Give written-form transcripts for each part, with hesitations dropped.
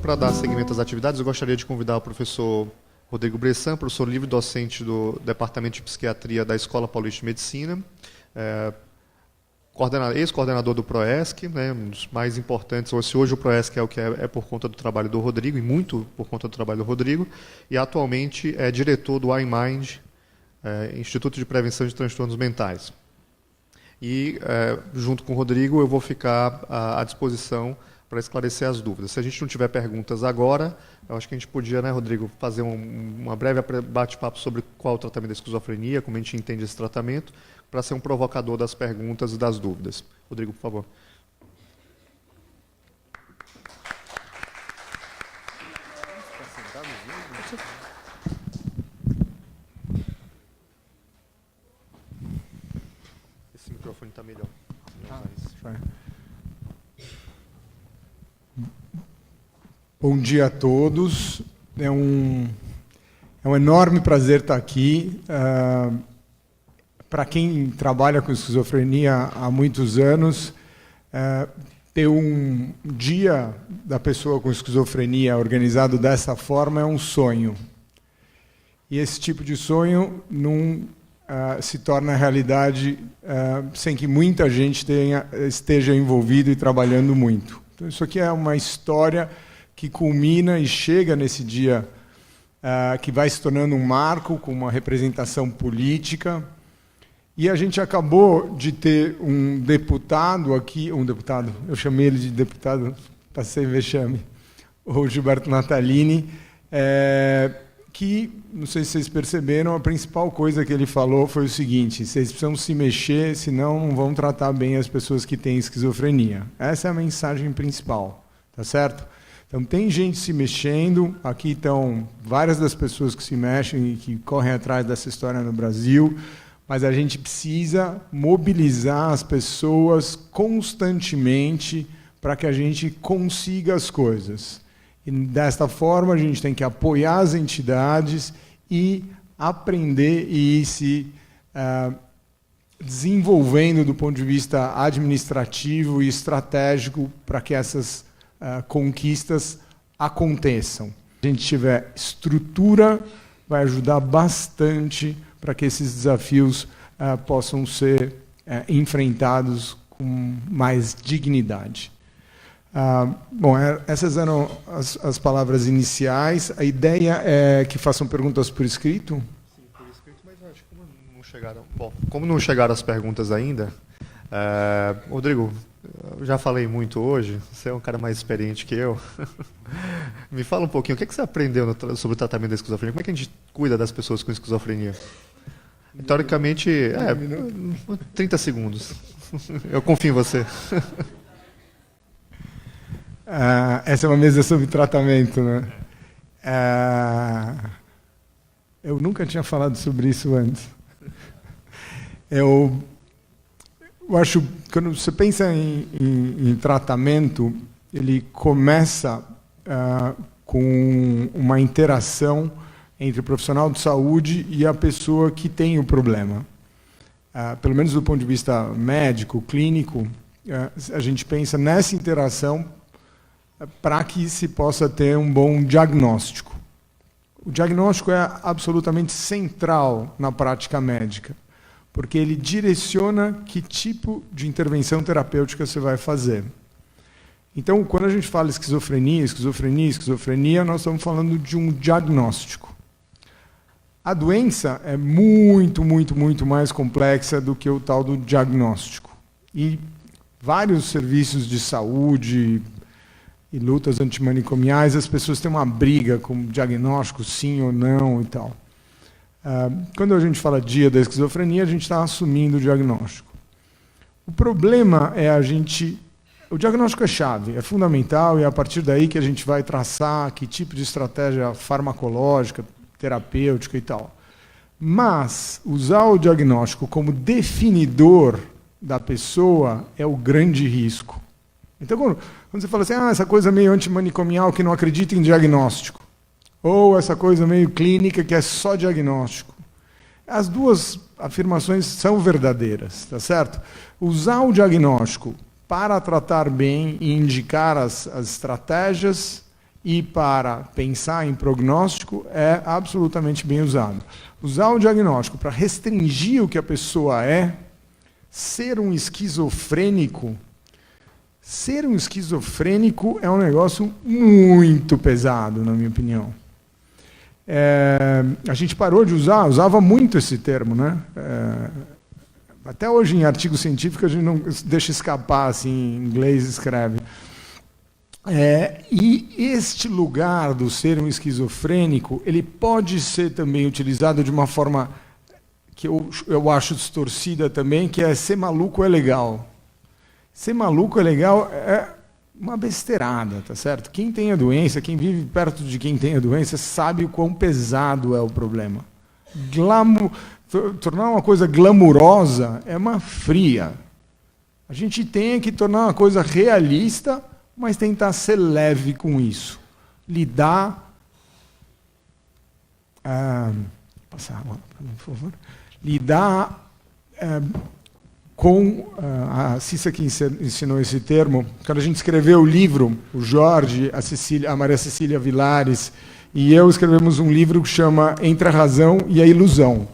para dar seguimento às atividades, eu gostaria de convidar o professor Rodrigo Bressan, professor livre-docente do Departamento de Psiquiatria da Escola Paulista de Medicina, ex-coordenador do PROESC, né, um dos mais importantes. Hoje o PROESC é o que é por conta do trabalho do Rodrigo, e muito por conta do trabalho do Rodrigo, e atualmente é diretor do iMind, Instituto de Prevenção de Transtornos Mentais. E, junto com o Rodrigo, eu vou ficar à disposição para esclarecer as dúvidas. Se a gente não tiver perguntas agora, eu acho que a gente podia, né, Rodrigo, fazer uma breve bate-papo sobre qual é o tratamento da esquizofrenia, como a gente entende esse tratamento, para ser um provocador das perguntas e das dúvidas. Rodrigo, por favor. Esse microfone está melhor. Bom dia a todos. É um enorme prazer estar aqui. Para quem trabalha com esquizofrenia há muitos anos, ter um dia da pessoa com esquizofrenia organizado dessa forma é um sonho. E esse tipo de sonho não se torna realidade sem que muita gente esteja envolvida e trabalhando muito. Então, isso aqui é uma história que culmina e chega nesse dia que vai se tornando um marco, com uma representação política. E a gente acabou de ter um deputado aqui, eu chamei ele de deputado, passei vexame, o Gilberto Natalini, que, não sei se vocês perceberam, a principal coisa que ele falou foi o seguinte: vocês precisam se mexer, senão não vão tratar bem as pessoas que têm esquizofrenia. Essa é a mensagem principal, tá certo? Então, tem gente se mexendo, aqui estão várias das pessoas que se mexem e que correm atrás dessa história no Brasil, mas a gente precisa mobilizar as pessoas constantemente para que a gente consiga as coisas. E desta forma, a gente tem que apoiar as entidades e aprender e ir se desenvolvendo do ponto de vista administrativo e estratégico para que essas conquistas aconteçam. Se a gente tiver estrutura, vai ajudar bastante para que esses desafios possam ser enfrentados com mais dignidade. Bom, essas eram as palavras iniciais. A ideia é que façam perguntas por escrito? Sim, por escrito, mas acho que não chegaram. Bom, como não chegaram as perguntas ainda, Rodrigo, eu já falei muito hoje, você é um cara mais experiente que eu. Me fala um pouquinho, o que você aprendeu sobre o tratamento da esquizofrenia? Como é que a gente cuida das pessoas com esquizofrenia? Teoricamente, 30 segundos. Eu confio em você. Essa é uma mesa sobre tratamento, né? Eu nunca tinha falado sobre isso antes. Eu acho, quando você pensa em tratamento, ele começa com uma interação entre o profissional de saúde e a pessoa que tem o problema. Pelo menos do ponto de vista médico, clínico, a gente pensa nessa interação para que se possa ter um bom diagnóstico. O diagnóstico é absolutamente central na prática médica, porque ele direciona que tipo de intervenção terapêutica você vai fazer. Então, quando a gente fala esquizofrenia, nós estamos falando de um diagnóstico. A doença é muito, muito, muito mais complexa do que o tal do diagnóstico. E vários serviços de saúde e lutas antimanicomiais, as pessoas têm uma briga com diagnóstico, sim ou não e tal. Quando a gente fala dia da esquizofrenia, a gente está assumindo o diagnóstico. O problema é o diagnóstico é chave, é fundamental, e é a partir daí que a gente vai traçar que tipo de estratégia farmacológica, terapêutica e tal. Mas usar o diagnóstico como definidor da pessoa é o grande risco. Então, quando você fala assim, essa coisa meio antimanicomial que não acredita em diagnóstico, ou essa coisa meio clínica que é só diagnóstico, as duas afirmações são verdadeiras, tá certo? Usar o diagnóstico para tratar bem e indicar as estratégias e para pensar em prognóstico é absolutamente bem usado. Usar o diagnóstico para restringir o que a pessoa é, ser um esquizofrênico é um negócio muito pesado, na minha opinião. A gente parou de usava muito esse termo, né? Até hoje em artigo científico a gente não deixa escapar, assim, em inglês escreve. E este lugar do ser um esquizofrênico, ele pode ser também utilizado de uma forma que eu acho distorcida também, que é ser maluco é legal. Ser maluco é legal é uma besteirada, tá certo? Quem tem a doença, quem vive perto de quem tem a doença, sabe o quão pesado é o problema. Tornar uma coisa glamurosa é uma fria. A gente tem que tornar uma coisa realista, mas tentar ser leve com isso. Lidar... passar a bola para mim, por favor. Lidar com... a Cissa que ensinou esse termo. Quando a gente escreveu o livro, o Jorge, a Maria Cecília Vilares e eu escrevemos um livro que chama Entre a Razão e a Ilusão.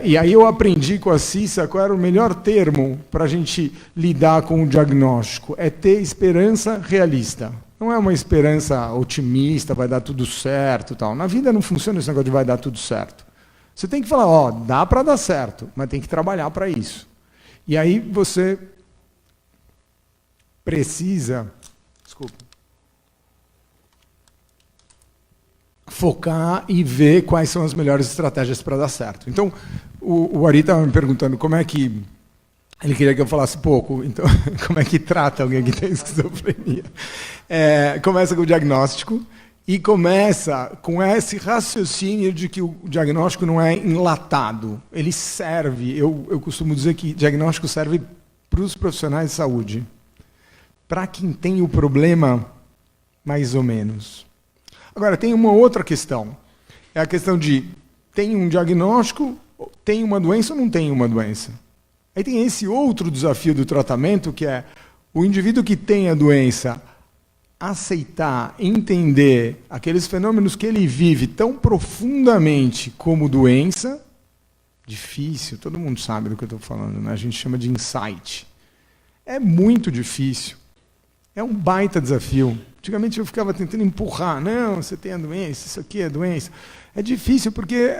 E aí eu aprendi com a Cissa qual era o melhor termo para a gente lidar com o diagnóstico. É ter esperança realista. Não é uma esperança otimista, vai dar tudo certo, tal. Na vida não funciona esse negócio de vai dar tudo certo. Você tem que falar, dá para dar certo, mas tem que trabalhar para isso. E aí você precisa, focar e ver quais são as melhores estratégias para dar certo. Então, o Ari estava me perguntando como é que... Ele queria que eu falasse pouco, então, como é que trata alguém que tem esquizofrenia? Começa com o diagnóstico e começa com esse raciocínio de que o diagnóstico não é enlatado. Ele serve, eu costumo dizer que diagnóstico serve para os profissionais de saúde. Para quem tem o problema, mais ou menos. Agora, tem uma outra questão. É a questão de, tem um diagnóstico, tem uma doença ou não tem uma doença? Aí tem esse outro desafio do tratamento, que é o indivíduo que tem a doença aceitar, entender aqueles fenômenos que ele vive tão profundamente como doença. Difícil, todo mundo sabe do que eu estou falando, né? A gente chama de insight. É muito difícil. É um baita desafio. Antigamente eu ficava tentando empurrar. Não, você tem a doença, isso aqui é doença. É difícil porque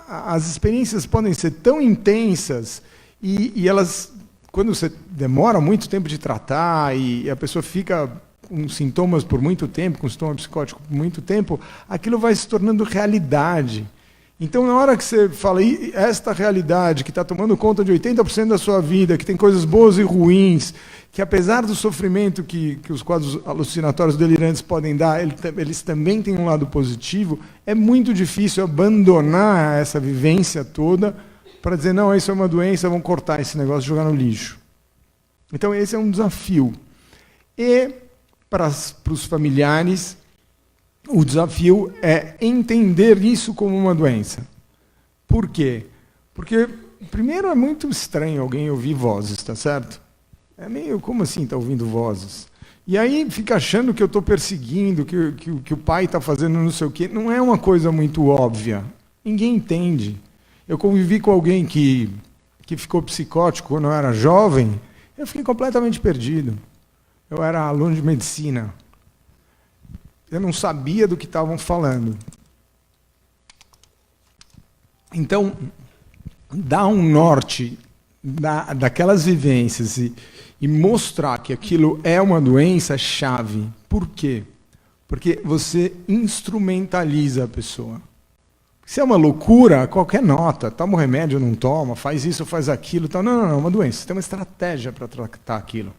as experiências podem ser tão intensas e elas, quando você demora muito tempo de tratar e a pessoa fica com sintomas por muito tempo, com sintoma psicótico por muito tempo, aquilo vai se tornando realidade. Então, na hora que você fala, esta realidade que está tomando conta de 80% da sua vida, que tem coisas boas e ruins, que apesar do sofrimento que os quadros alucinatórios delirantes podem dar, eles também têm um lado positivo, é muito difícil abandonar essa vivência toda para dizer, não, isso é uma doença, vamos cortar esse negócio e jogar no lixo. Então, esse é um desafio. E, para os familiares, o desafio é entender isso como uma doença. Por quê? Porque, primeiro, é muito estranho alguém ouvir vozes, tá certo? É meio, como assim está ouvindo vozes? E aí fica achando que eu estou perseguindo, que o pai está fazendo não sei o quê. Não é uma coisa muito óbvia. Ninguém entende. Eu convivi com alguém que ficou psicótico quando eu era jovem, eu fiquei completamente perdido. Eu era aluno de medicina. Eu não sabia do que estavam falando. Então, dar um norte daquelas vivências e mostrar que aquilo é uma doença chave. Por quê? Porque você instrumentaliza a pessoa. Se é uma loucura, qualquer nota, toma um remédio, não toma, faz isso, faz aquilo, tal. Não, é uma doença. Você tem uma estratégia para tratar aquilo.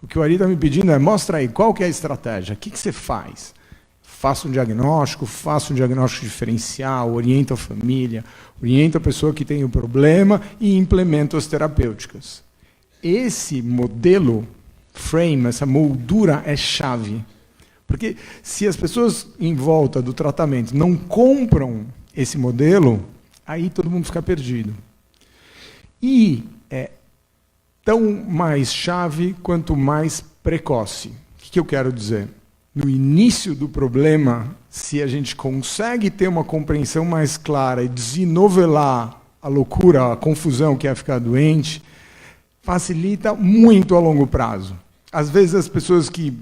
O que o Ari está me pedindo é, mostra aí, qual que é a estratégia? O que você faz? Faça um diagnóstico diferencial, orienta a família, orienta a pessoa que tem o problema e implementa as terapêuticas. Esse modelo, frame, essa moldura é chave. Porque se as pessoas em volta do tratamento não compram esse modelo, aí todo mundo fica perdido. E é tão mais chave quanto mais precoce. O que eu quero dizer? no início do problema, se a gente consegue ter uma compreensão mais clara e desenovelar a loucura, a confusão que é ficar doente, facilita muito a longo prazo. Às vezes as pessoas que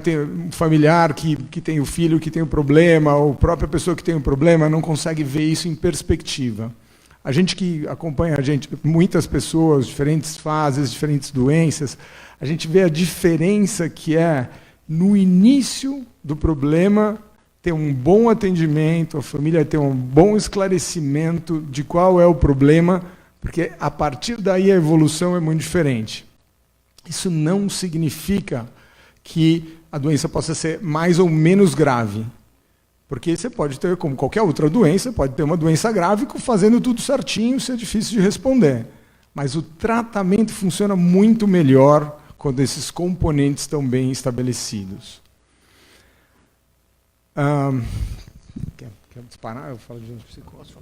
tem um familiar que tem o filho que tem o problema, ou a própria pessoa que tem o problema, não consegue ver isso em perspectiva. A gente que acompanha a gente, muitas pessoas, diferentes fases, diferentes doenças, a gente vê a diferença que é no início do problema ter um bom atendimento, a família ter um bom esclarecimento de qual é o problema, porque a partir daí a evolução é muito diferente. Isso não significa que a doença possa ser mais ou menos grave. Porque você pode ter, como qualquer outra doença, pode ter uma doença grave fazendo tudo certinho, isso é difícil de responder. Mas o tratamento funciona muito melhor quando esses componentes estão bem estabelecidos. Quer disparar? Eu falo de psicose.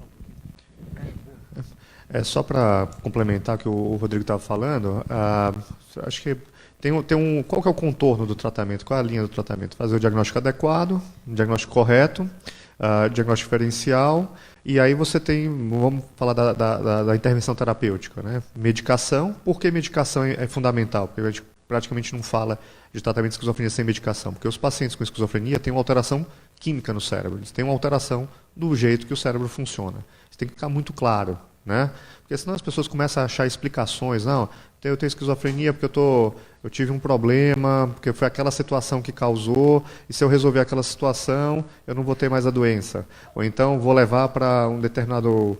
Só para complementar o que o Rodrigo estava falando, acho que qual que é o contorno do tratamento? Qual é a linha do tratamento? Fazer o diagnóstico adequado, o diagnóstico correto, diagnóstico diferencial, e aí você tem, vamos falar da intervenção terapêutica, né? Medicação. Por que medicação é fundamental? Porque a gente praticamente não fala de tratamento de esquizofrenia sem medicação, porque os pacientes com esquizofrenia têm uma alteração química no cérebro, eles têm uma alteração do jeito que o cérebro funciona. Isso tem que ficar muito claro, né? Porque senão as pessoas começam a achar explicações. Não, eu tenho esquizofrenia porque eu tive um problema, porque foi aquela situação que causou, e se eu resolver aquela situação, eu não vou ter mais a doença. Ou então vou levar para um determinado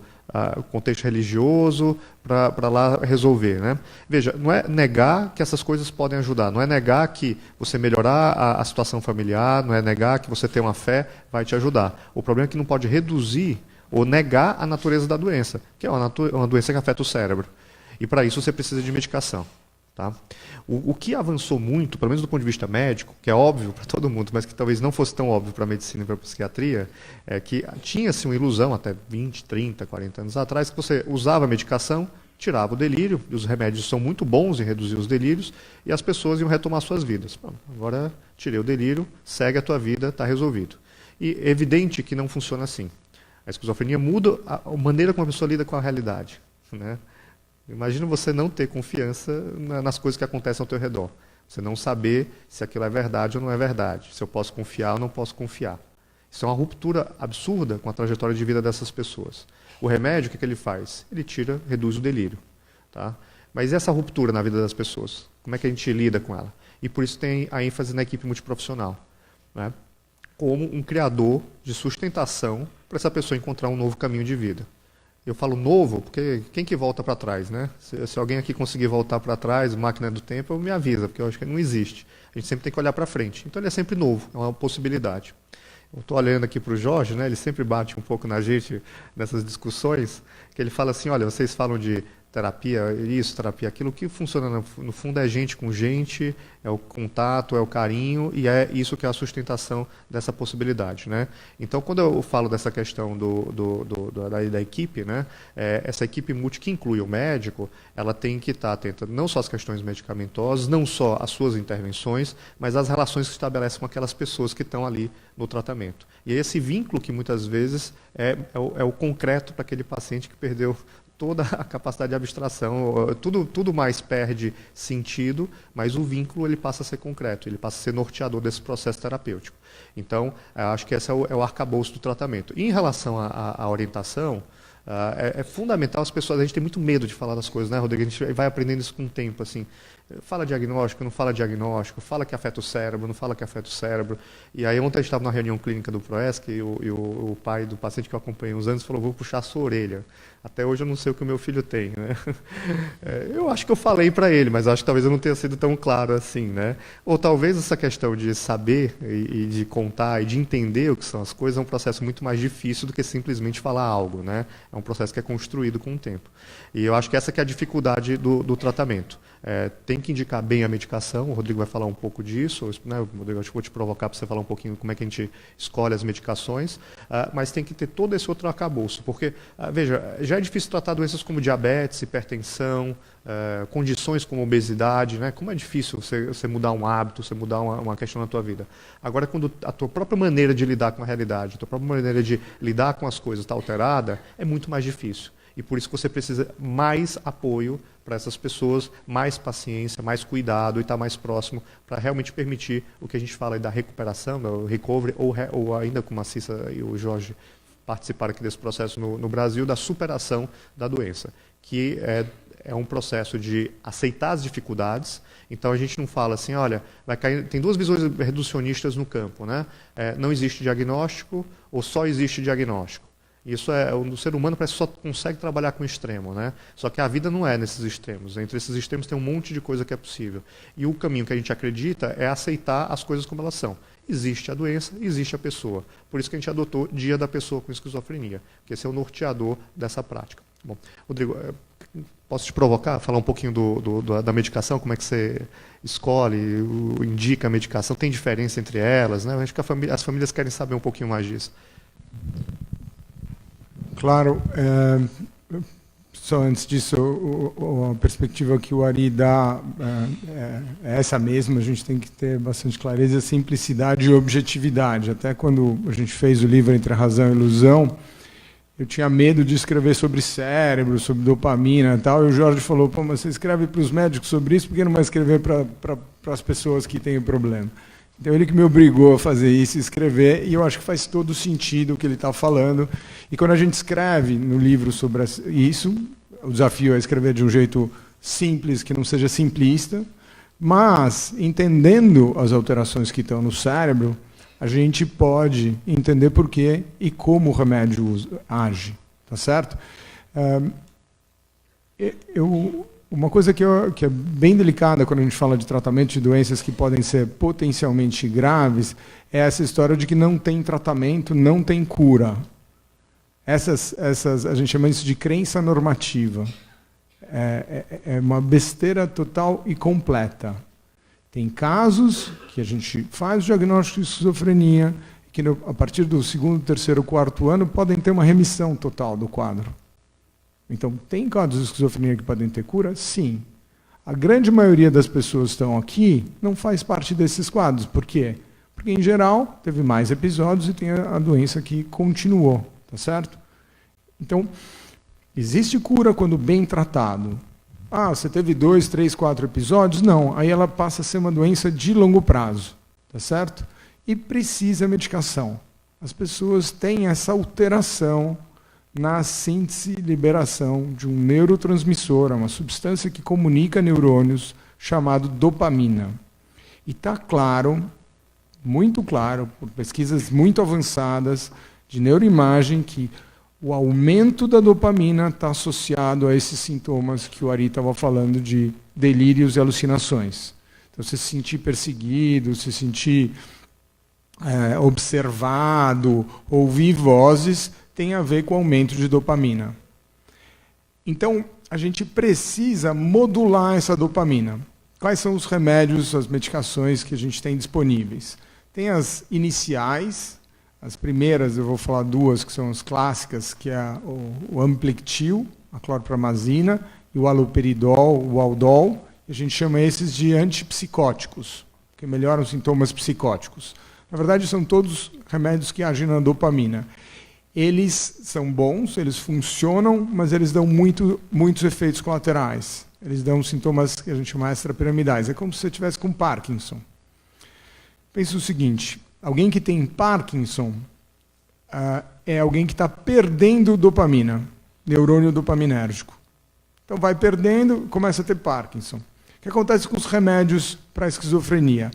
contexto religioso para lá resolver, né? Veja, não é negar que essas coisas podem ajudar, não é negar que você melhorar a situação familiar, não é negar que você ter uma fé vai te ajudar. O problema é que não pode reduzir ou negar a natureza da doença, que é uma doença que afeta o cérebro. E para isso você precisa de medicação. Tá? O que avançou muito, pelo menos do ponto de vista médico, que é óbvio para todo mundo, mas que talvez não fosse tão óbvio para a medicina e para a psiquiatria, é que tinha-se uma ilusão até 20, 30, 40 anos atrás, que você usava a medicação, tirava o delírio, e os remédios são muito bons em reduzir os delírios, e as pessoas iam retomar suas vidas. Bom, agora tirei o delírio, segue a tua vida, está resolvido. E é evidente que não funciona assim. A esquizofrenia muda a maneira como a pessoa lida com a realidade, né? Imagina você não ter confiança nas coisas que acontecem ao teu redor. Você não saber se aquilo é verdade ou não é verdade. Se eu posso confiar ou não posso confiar. Isso é uma ruptura absurda com a trajetória de vida dessas pessoas. O remédio, o que ele faz? Ele reduz o delírio. Tá? Mas essa ruptura na vida das pessoas, como é que a gente lida com ela? E por isso tem a ênfase na equipe multiprofissional, né? Como um criador de sustentação para essa pessoa encontrar um novo caminho de vida. Eu falo novo, porque quem que volta para trás, né? Se alguém aqui conseguir voltar para trás, máquina do tempo, me avisa, porque eu acho que não existe. A gente sempre tem que olhar para frente. Então ele é sempre novo, é uma possibilidade. Eu estou olhando aqui para o Jorge, né? Ele sempre bate um pouco na gente nessas discussões, que ele fala assim, olha, vocês falam de terapia, isso, terapia, aquilo. O que funciona no fundo é gente com gente, é o contato, é o carinho, e é isso que é a sustentação dessa possibilidade, né? Então, quando eu falo dessa questão da equipe, né, essa equipe multi que inclui o médico, ela tem que estar atenta não só às questões medicamentosas, não só às suas intervenções, mas às relações que estabelece com aquelas pessoas que estão ali no tratamento. E esse vínculo que muitas vezes é o concreto para aquele paciente que perdeu toda a capacidade de abstração, tudo mais perde sentido, mas o vínculo ele passa a ser concreto, ele passa a ser norteador desse processo terapêutico. Então, acho que esse é o arcabouço do tratamento. E em relação à orientação, é fundamental as pessoas, a gente tem muito medo de falar das coisas, né, Rodrigo? A gente vai aprendendo isso com o tempo, assim, fala diagnóstico, não fala diagnóstico, fala que afeta o cérebro, não fala que afeta o cérebro. E aí ontem a gente estava na reunião clínica do ProESC e o pai do paciente que eu acompanhei uns anos falou, vou puxar a sua orelha. Até hoje eu não sei o que o meu filho tem, né? Eu acho que eu falei para ele, mas acho que talvez eu não tenha sido tão claro assim, né? Ou talvez essa questão de saber e de contar e de entender o que são as coisas é um processo muito mais difícil do que simplesmente falar algo, né? É um processo que é construído com o tempo. E eu acho que essa que é a dificuldade do tratamento. tem que indicar bem a medicação, o Rodrigo vai falar um pouco disso, né? Rodrigo, acho que vou te provocar para você falar um pouquinho como é que a gente escolhe as medicações, mas tem que ter todo esse outro arcabouço, porque, veja, já é difícil tratar doenças como diabetes, hipertensão, condições como obesidade, né? Como é difícil você mudar um hábito, você mudar uma questão na tua vida. Agora, quando a tua própria maneira de lidar com a realidade, a tua própria maneira de lidar com as coisas está alterada, é muito mais difícil. E por isso que você precisa mais apoio para essas pessoas, mais paciência, mais cuidado e estar mais próximo para realmente permitir o que a gente fala aí da recuperação, do recovery, ou ainda como a Cissa e o Jorge participaram aqui desse processo no Brasil, da superação da doença, que é um processo de aceitar as dificuldades. Então a gente não fala assim, olha, vai cair, tem duas visões reducionistas no campo, né? Não existe diagnóstico ou só existe diagnóstico. Isso o ser humano parece que só consegue trabalhar com extremo, né? Só que a vida não é nesses extremos. Entre esses extremos tem um monte de coisa que é possível. E o caminho que a gente acredita é aceitar as coisas como elas são. Existe a doença, existe a pessoa. Por isso que a gente adotou Dia da Pessoa com Esquizofrenia, que esse é o norteador dessa prática. Bom, Rodrigo, posso te provocar? Falar um pouquinho da medicação, como é que você escolhe, indica a medicação? Tem diferença entre elas, né? Acho que as famílias querem saber um pouquinho mais disso. Claro, só antes disso, a perspectiva que o Ari dá é essa mesma, a gente tem que ter bastante clareza, simplicidade e objetividade. Até quando a gente fez o livro Entre a Razão e a Ilusão, eu tinha medo de escrever sobre cérebro, sobre dopamina e tal, e o Jorge falou, pô, mas você escreve para os médicos sobre isso, por que não vai escrever para as pessoas que têm o problema? Então ele que me obrigou a fazer isso, escrever, e eu acho que faz todo sentido o que ele está falando. E quando a gente escreve no livro sobre isso, o desafio é escrever de um jeito simples, que não seja simplista, mas entendendo as alterações que estão no cérebro, a gente pode entender por que e como o remédio age, tá certo? Uma coisa que é bem delicada quando a gente fala de tratamento de doenças que podem ser potencialmente graves é essa história de que não tem tratamento, não tem cura. A gente chama isso de crença normativa. É uma besteira total e completa. Tem casos que a gente faz o diagnóstico de esquizofrenia, que a partir do 2º, 3º, 4º ano podem ter uma remissão total do quadro. Então, tem casos de esquizofrenia que podem ter cura? Sim. A grande maioria das pessoas que estão aqui não faz parte desses quadros. Por quê? Porque, em geral, teve mais episódios e tem a doença que continuou, tá certo? Então, existe cura quando bem tratado. Você teve 2, 3, 4 episódios? Não. Aí ela passa a ser uma doença de longo prazo, tá certo? E precisa medicação. As pessoas têm essa alteração na síntese e liberação de um neurotransmissor, uma substância que comunica neurônios, chamado dopamina. E está claro, muito claro, por pesquisas muito avançadas de neuroimagem, que o aumento da dopamina está associado a esses sintomas que o Ari estava falando de delírios e alucinações. Então, se sentir perseguido, se sentir observado, ouvir vozes, tem a ver com o aumento de dopamina. Então, a gente precisa modular essa dopamina. Quais são os remédios, as medicações que a gente tem disponíveis? Tem as iniciais, as primeiras, eu vou falar duas, que são as clássicas, que é o Amplictil, a clorpramazina, e o haloperidol, o Aldol. A gente chama esses de antipsicóticos, que melhoram sintomas psicóticos. Na verdade, são todos remédios que agem na dopamina. Eles são bons, eles funcionam, mas eles dão muitos efeitos colaterais. Eles dão sintomas que a gente chama extrapiramidais. É como se você estivesse com Parkinson. Pense o seguinte, alguém que tem Parkinson é alguém que está perdendo dopamina, neurônio dopaminérgico. Então vai perdendo, começa a ter Parkinson. O que acontece com os remédios para a esquizofrenia?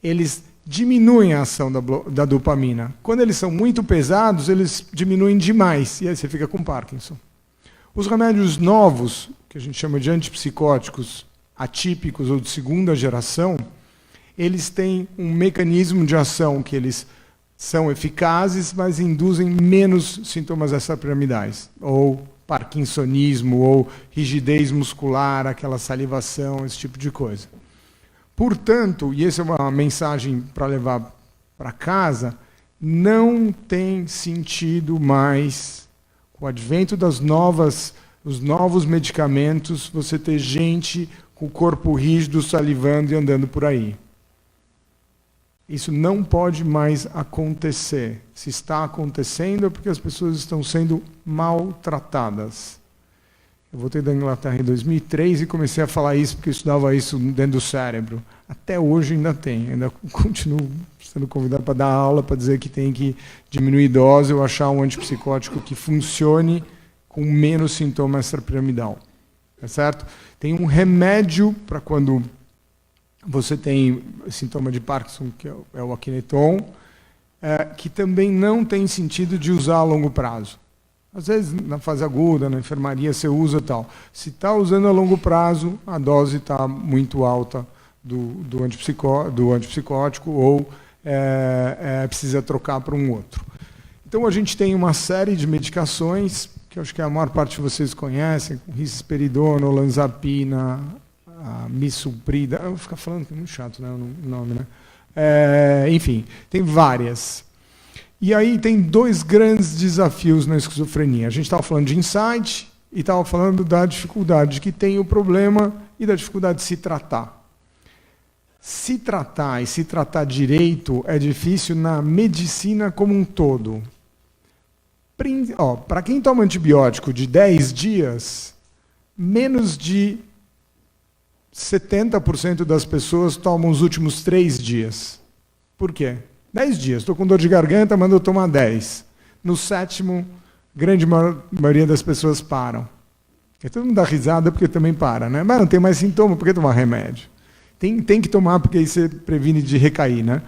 Eles diminuem a ação da dopamina. Quando eles são muito pesados, eles diminuem demais, e aí você fica com Parkinson. Os remédios novos, que a gente chama de antipsicóticos atípicos ou de segunda geração, eles têm um mecanismo de ação que eles são eficazes, mas induzem menos sintomas extrapiramidais, ou parkinsonismo ou rigidez muscular, aquela salivação, esse tipo de coisa. Portanto, e essa é uma mensagem para levar para casa, não tem sentido mais, com o advento dos novos medicamentos, você ter gente com o corpo rígido, salivando e andando por aí. Isso não pode mais acontecer. Se está acontecendo é porque as pessoas estão sendo maltratadas. Eu voltei da Inglaterra em 2003 e comecei a falar isso porque eu estudava isso dentro do cérebro. Até hoje ainda tem. Ainda continuo sendo convidado para dar aula, para dizer que tem que diminuir dose ou achar um antipsicótico que funcione com menos sintoma extrapiramidal. Tá certo? Tem um remédio para quando você tem sintoma de Parkinson, que é o Akineton, que também não tem sentido de usar a longo prazo. Às vezes, na fase aguda, na enfermaria, você usa tal. Se está usando a longo prazo, a dose está muito alta do antipsicótico ou precisa trocar para um outro. Então, a gente tem uma série de medicações, que eu acho que a maior parte de vocês conhecem, risperidona, olanzapina, a misoprida, eu vou ficar falando que é muito chato, né, o nome, né? Enfim, tem várias. E aí tem dois grandes desafios na esquizofrenia. A gente estava falando de insight e estava falando da dificuldade que tem o problema e da dificuldade de se tratar. Se tratar e se tratar direito é difícil na medicina como um todo. Para quem toma antibiótico de 10 dias, menos de 70% das pessoas tomam os últimos 3 dias. Por quê? 10 dias. Estou com dor de garganta, mando eu tomar 10. No 7º, grande maioria das pessoas param. E todo mundo dá risada porque também para, né? Mas não tem mais sintoma, por que tomar remédio? Tem que tomar porque aí você previne de recair, né?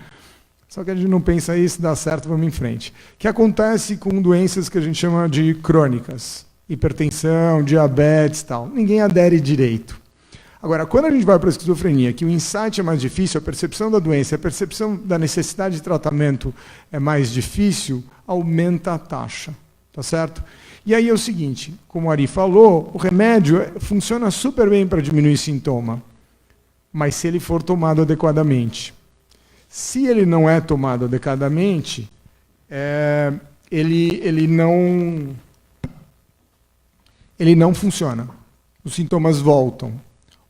Só que a gente não pensa isso, dá certo, vamos em frente. O que acontece com doenças que a gente chama de crônicas? Hipertensão, diabetes e tal. Ninguém adere direito. Agora, quando a gente vai para a esquizofrenia, que o insight é mais difícil, a percepção da doença, a percepção da necessidade de tratamento é mais difícil, aumenta a taxa, tá certo? E aí é o seguinte, como o Ari falou, o remédio funciona super bem para diminuir sintoma, mas se ele for tomado adequadamente. Se ele não é tomado adequadamente, ele não funciona. Os sintomas voltam.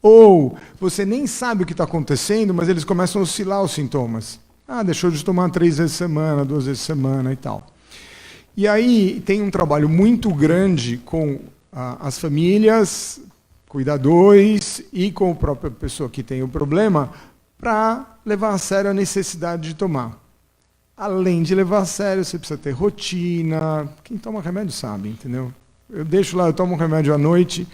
Ou você nem sabe o que está acontecendo, mas eles começam a oscilar os sintomas. Deixou de tomar 3 vezes por semana, 2 vezes por semana e tal. E aí tem um trabalho muito grande com as famílias, cuidadores e com a própria pessoa que tem o problema para levar a sério a necessidade de tomar. Além de levar a sério, você precisa ter rotina. Quem toma remédio sabe, entendeu? Eu deixo lá, eu tomo um remédio à noite,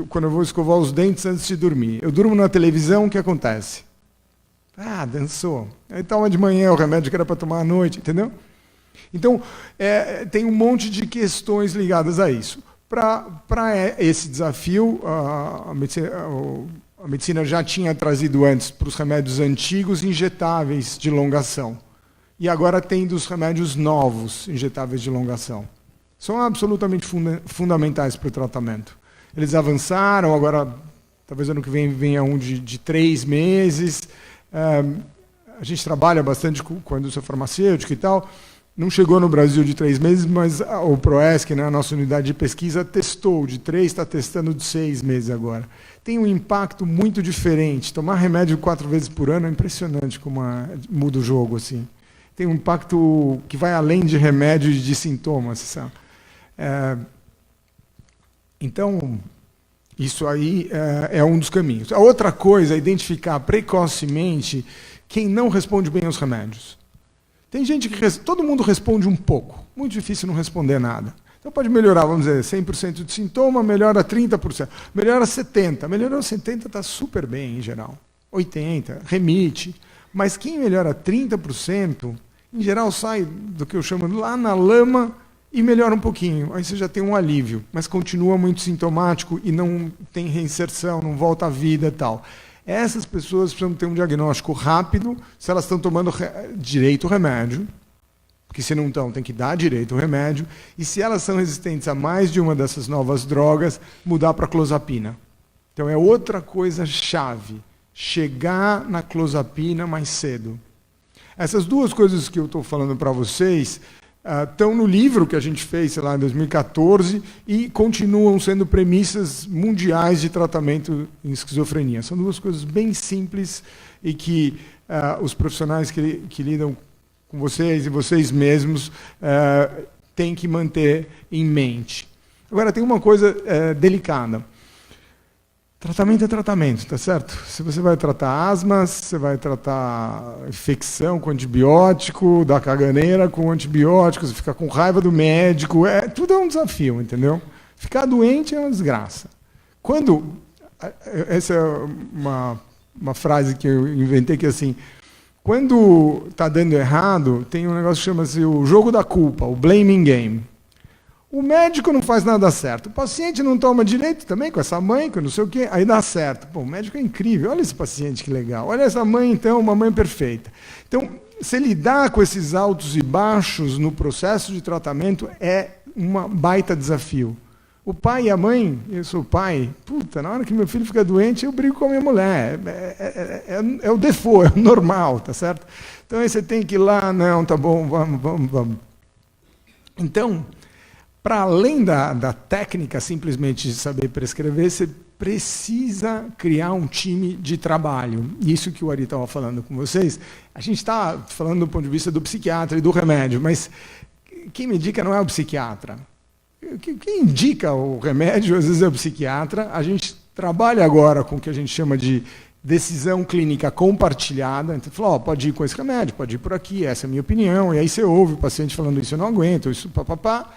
quando eu vou escovar os dentes antes de dormir. Eu durmo na televisão, o que acontece? Dançou. Aí toma de manhã o remédio que era para tomar à noite, entendeu? Então, tem um monte de questões ligadas a isso. Para esse desafio, a medicina já tinha trazido antes para os remédios antigos injetáveis de longa ação. E agora tem dos remédios novos injetáveis de longa ação. São absolutamente fundamentais para o tratamento. Eles avançaram, agora talvez ano que vem venha um de 3 meses. A gente trabalha bastante com a indústria farmacêutica e tal. Não chegou no Brasil de 3 meses, mas o ProESC, né, a nossa unidade de pesquisa, testou de 3, está testando de 6 meses agora. Tem um impacto muito diferente. Tomar remédio 4 vezes por ano é impressionante como muda o jogo, assim. Tem um impacto que vai além de remédio e de sintomas, sabe? Então, isso aí é um dos caminhos. A outra coisa é identificar precocemente quem não responde bem aos remédios. Tem gente que... Todo mundo responde um pouco. Muito difícil não responder nada. Então pode melhorar, vamos dizer, 100% de sintoma, melhora 30%. Melhora 70%. Melhorou 70% está super bem em geral. 80%, remite. Mas quem melhora 30%, em geral sai do que eu chamo lá na lama e melhora um pouquinho. Aí você já tem um alívio, mas continua muito sintomático e não tem reinserção, não volta à vida e tal. Essas pessoas precisam ter um diagnóstico rápido, se elas estão tomando direito o remédio, porque se não estão, tem que dar direito o remédio, e se elas são resistentes a mais de uma dessas novas drogas, mudar para clozapina. Então é outra coisa chave, chegar na clozapina mais cedo. Essas duas coisas que eu estou falando para vocês estão no livro que a gente fez, sei lá, em 2014, e continuam sendo premissas mundiais de tratamento em esquizofrenia. São duas coisas bem simples e que os profissionais que lidam com vocês e vocês mesmos têm que manter em mente. Agora, tem uma coisa delicada. Tratamento é tratamento, tá certo? Se você vai tratar asma, você vai tratar infecção com antibiótico, dar caganeira com antibióticos, ficar com raiva do médico, tudo é um desafio, entendeu? Ficar doente é uma desgraça. Essa é uma frase que eu inventei que é assim, quando está dando errado, tem um negócio que chama-se o jogo da culpa, o blaming game. O médico não faz nada certo. O paciente não toma direito também com essa mãe, com não sei o quê, aí dá certo. Pô, o médico é incrível. Olha esse paciente que legal. Olha essa mãe, então, uma mãe perfeita. Então, se lidar com esses altos e baixos no processo de tratamento é um baita desafio. O pai e a mãe, eu sou pai, puta, na hora que meu filho fica doente, eu brigo com a minha mulher. É o default, é o normal, tá certo? Então aí você tem que ir lá, não, tá bom, vamos. Então, para além da técnica simplesmente de saber prescrever, você precisa criar um time de trabalho. Isso que o Ari estava falando com vocês, a gente está falando do ponto de vista do psiquiatra e do remédio, mas quem medica não é o psiquiatra. Quem indica o remédio, às vezes, é o psiquiatra. A gente trabalha agora com o que a gente chama de decisão clínica compartilhada. Então, fala, pode ir com esse remédio, pode ir por aqui, essa é a minha opinião. E aí você ouve o paciente falando isso, eu não aguento, isso papapá.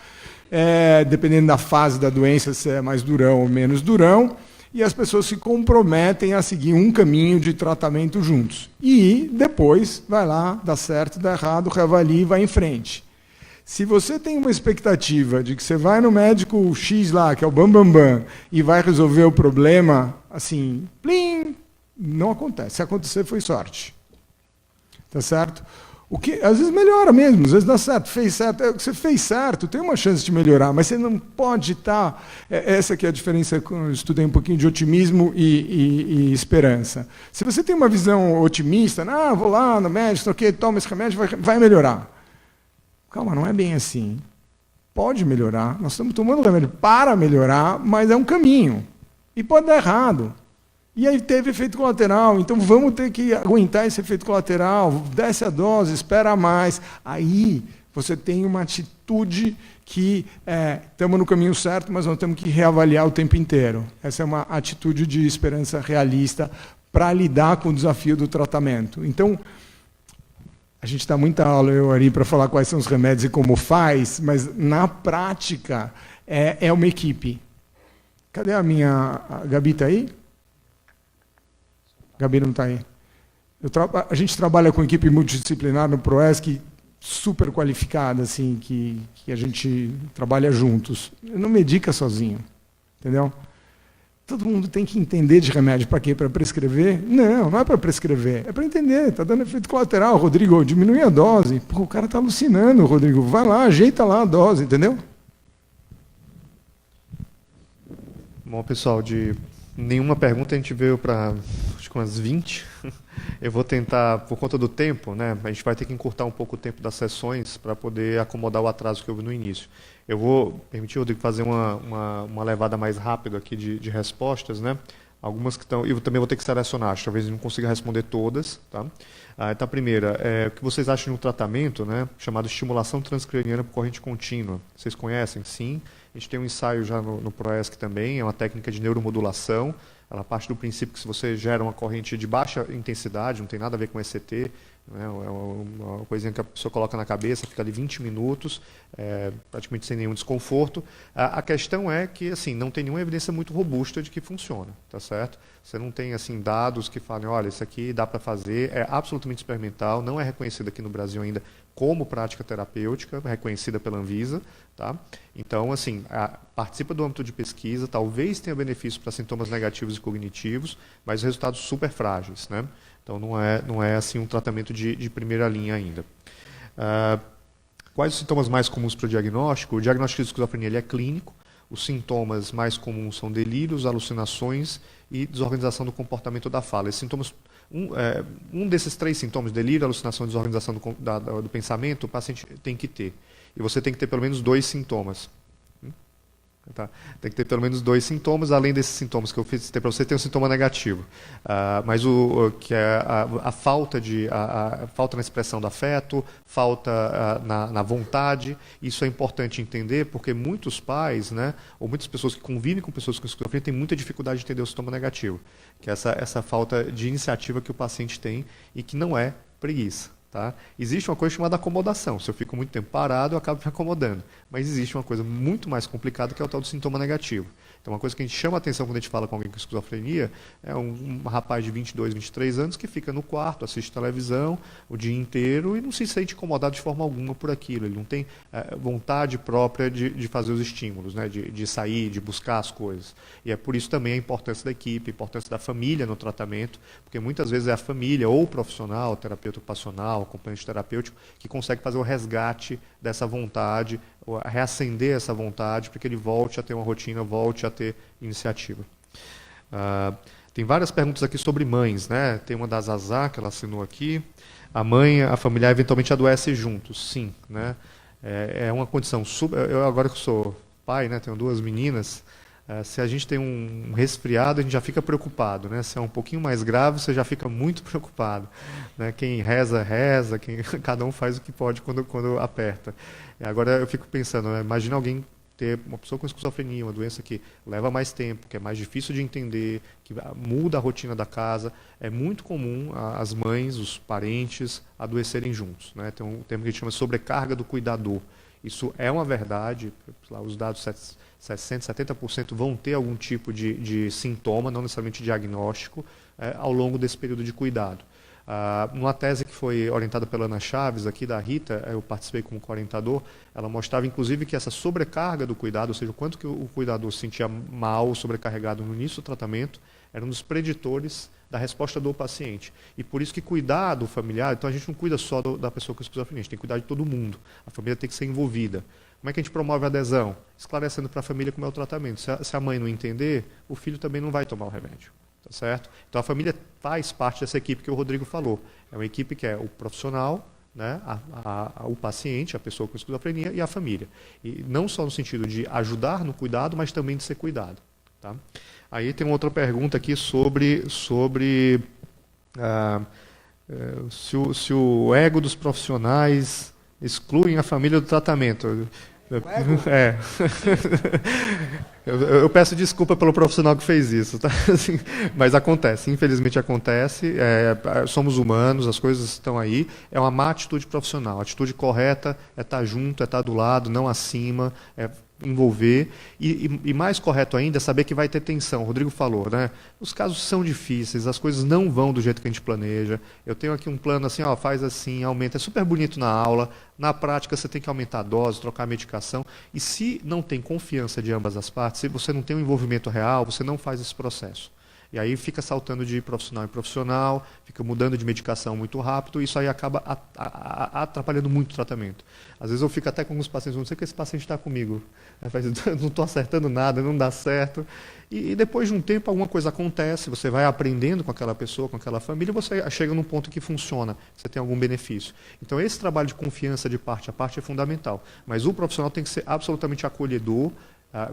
Dependendo da fase da doença, se é mais durão ou menos durão, e as pessoas se comprometem a seguir um caminho de tratamento juntos. E depois, vai lá, dá certo, dá errado, reavalia e vai em frente. Se você tem uma expectativa de que você vai no médico X lá, que é o bambambam, e vai resolver o problema, assim, plim, não acontece. Se acontecer, foi sorte. Tá certo? O que às vezes melhora mesmo, às vezes dá certo, fez certo. Você fez certo, tem uma chance de melhorar, mas você não pode estar... Essa que é a diferença, eu estudei um pouquinho de otimismo e esperança. Se você tem uma visão otimista, vou lá no médico, toma esse remédio, vai melhorar. Calma, não é bem assim. Pode melhorar, nós estamos tomando remédio para melhorar, mas é um caminho. E pode dar errado. E aí teve efeito colateral, então vamos ter que aguentar esse efeito colateral, desce a dose, espera mais. Aí você tem uma atitude que estamos no caminho certo, mas nós temos que reavaliar o tempo inteiro. Essa é uma atitude de esperança realista para lidar com o desafio do tratamento. Então, a gente dá muita aula, eu, Ari, para falar quais são os remédios e como faz, mas na prática é uma equipe. Cadê a Gabi está aí? Gabi não está aí. A gente trabalha com equipe multidisciplinar no ProESC, super qualificada, assim, que a gente trabalha juntos. Não medica sozinho, entendeu? Todo mundo tem que entender de remédio. Para quê? Para prescrever? Não é para prescrever. É para entender. Está dando efeito colateral. Rodrigo, diminui a dose. Pô, o cara está alucinando, Rodrigo. Vai lá, ajeita lá a dose, entendeu? Bom, pessoal, de nenhuma pergunta a gente veio para acho que umas 20. Eu vou tentar, por conta do tempo, né? A gente vai ter que encurtar um pouco o tempo das sessões para poder acomodar o atraso que houve no início. Eu vou permitir, Rodrigo, fazer uma levada mais rápida aqui de respostas, né? Algumas que estão... Eu também vou ter que selecionar, acho, talvez eu não consiga responder todas, tá? Então, a primeira, o que vocês acham de um tratamento, né, chamado estimulação transcraniana por corrente contínua? Vocês conhecem? Sim. A gente tem um ensaio já no ProESC também, é uma técnica de neuromodulação. Ela parte do princípio que se você gera uma corrente de baixa intensidade, não tem nada a ver com ECT, né, é uma coisinha que a pessoa coloca na cabeça, fica ali 20 minutos, praticamente sem nenhum desconforto. A questão é que assim, não tem nenhuma evidência muito robusta de que funciona, tá certo? Você não tem assim, dados que falem, olha, isso aqui dá para fazer, é absolutamente experimental, não é reconhecido aqui no Brasil ainda como prática terapêutica, reconhecida pela Anvisa. Tá? Então, assim, participa do âmbito de pesquisa, talvez tenha benefício para sintomas negativos e cognitivos, mas resultados super frágeis, né? Então, não é assim um tratamento de primeira linha ainda. Quais os sintomas mais comuns para o diagnóstico? O diagnóstico de esquizofrenia ele é clínico. Os sintomas mais comuns são delírios, alucinações e desorganização do comportamento da fala. Esses sintomas, um desses 3 sintomas, delírio, alucinação e desorganização do pensamento, o paciente tem que ter. E você tem que ter pelo menos 2 sintomas. Tá? Tem que ter pelo menos 2 sintomas, além desses sintomas que eu fiz para você, tem um sintoma negativo. Mas que é a falta falta na expressão do afeto, falta na vontade. Isso é importante entender, porque muitos pais, né, ou muitas pessoas que convivem com pessoas com esquizofrenia têm muita dificuldade de entender o sintoma negativo, que é essa falta de iniciativa que o paciente tem e que não é preguiça. Tá? Existe uma coisa chamada acomodação. Se eu fico muito tempo parado, eu acabo me acomodando. Mas existe uma coisa muito mais complicada, que é o tal do sintoma negativo. Então, uma coisa que a gente chama a atenção quando a gente fala com alguém com esquizofrenia é um rapaz de 22, 23 anos que fica no quarto, assiste televisão o dia inteiro e não se sente incomodado de forma alguma por aquilo. Ele não tem vontade própria de fazer os estímulos, né? de sair, de buscar as coisas. E é por isso também a importância da equipe, a importância da família no tratamento, porque muitas vezes é a família ou o profissional, o terapeuta ocupacional, o acompanhante terapêutico, que consegue fazer o resgate dessa vontade, reacender essa vontade, para que ele volte a ter uma rotina, volte a ter iniciativa. Tem várias perguntas aqui sobre mães, né? Tem uma da Zazá, que ela assinou aqui. A mãe, a familiar eventualmente adoece juntos, sim, né? É uma condição. Eu agora que sou pai, né? Tenho 2 meninas. Se a gente tem um resfriado, a gente já fica preocupado, né? Se é um pouquinho mais grave, você já fica muito preocupado, né? Quem reza, reza, cada um faz o que pode quando aperta. Agora eu fico pensando, né? Imagina alguém ter uma pessoa com esquizofrenia, uma doença que leva mais tempo, que é mais difícil de entender, que muda a rotina da casa. É muito comum as mães, os parentes adoecerem juntos, né? Tem um termo que a gente chama de sobrecarga do cuidador. Isso é uma verdade, lá, os dados 60%, 70% vão ter algum tipo de sintoma, não necessariamente diagnóstico, ao longo desse período de cuidado. Numa tese que foi orientada pela Ana Chaves, aqui da Rita, eu participei como orientador, ela mostrava inclusive que essa sobrecarga do cuidado, ou seja, o quanto que o cuidador se sentia mal, sobrecarregado no início do tratamento, era um dos preditores da resposta do paciente. E por isso que cuidar do familiar, então a gente não cuida só da pessoa com esquizofrenia, a gente tem que cuidar de todo mundo. A família tem que ser envolvida. Como é que a gente promove a adesão? Esclarecendo para a família como é o tratamento. Se a mãe não entender, o filho também não vai tomar o remédio. Tá certo? Então a família faz parte dessa equipe que o Rodrigo falou. É uma equipe que é o profissional, né, o paciente, a pessoa com esquizofrenia e a família. E não só no sentido de ajudar no cuidado, mas também de ser cuidado. Tá? Aí tem uma outra pergunta aqui sobre se o ego dos profissionais excluem a família do tratamento. Eu peço desculpa pelo profissional que fez isso, tá? Assim, mas acontece, infelizmente acontece. Somos humanos, as coisas estão aí. É uma má atitude profissional. A atitude correta é estar junto, é estar do lado, não acima, é envolver. E mais correto ainda é saber que vai ter tensão. O Rodrigo falou, né? Os casos são difíceis, as coisas não vão do jeito que a gente planeja. Eu tenho aqui um plano assim, ó, faz assim, aumenta. É super bonito na aula. Na prática, você tem que aumentar a dose, trocar a medicação. E se não tem confiança de ambas as partes, se você não tem um envolvimento real, você não faz esse processo. E aí fica saltando de profissional em profissional, fica mudando de medicação muito rápido, e isso aí acaba atrapalhando muito o tratamento. Às vezes eu fico até com alguns pacientes, não sei que esse paciente está comigo, não estou acertando nada, não dá certo. E depois de um tempo alguma coisa acontece, você vai aprendendo com aquela pessoa, com aquela família, e você chega num ponto que funciona, você tem algum benefício. Então esse trabalho de confiança de parte a parte é fundamental. Mas o profissional tem que ser absolutamente acolhedor,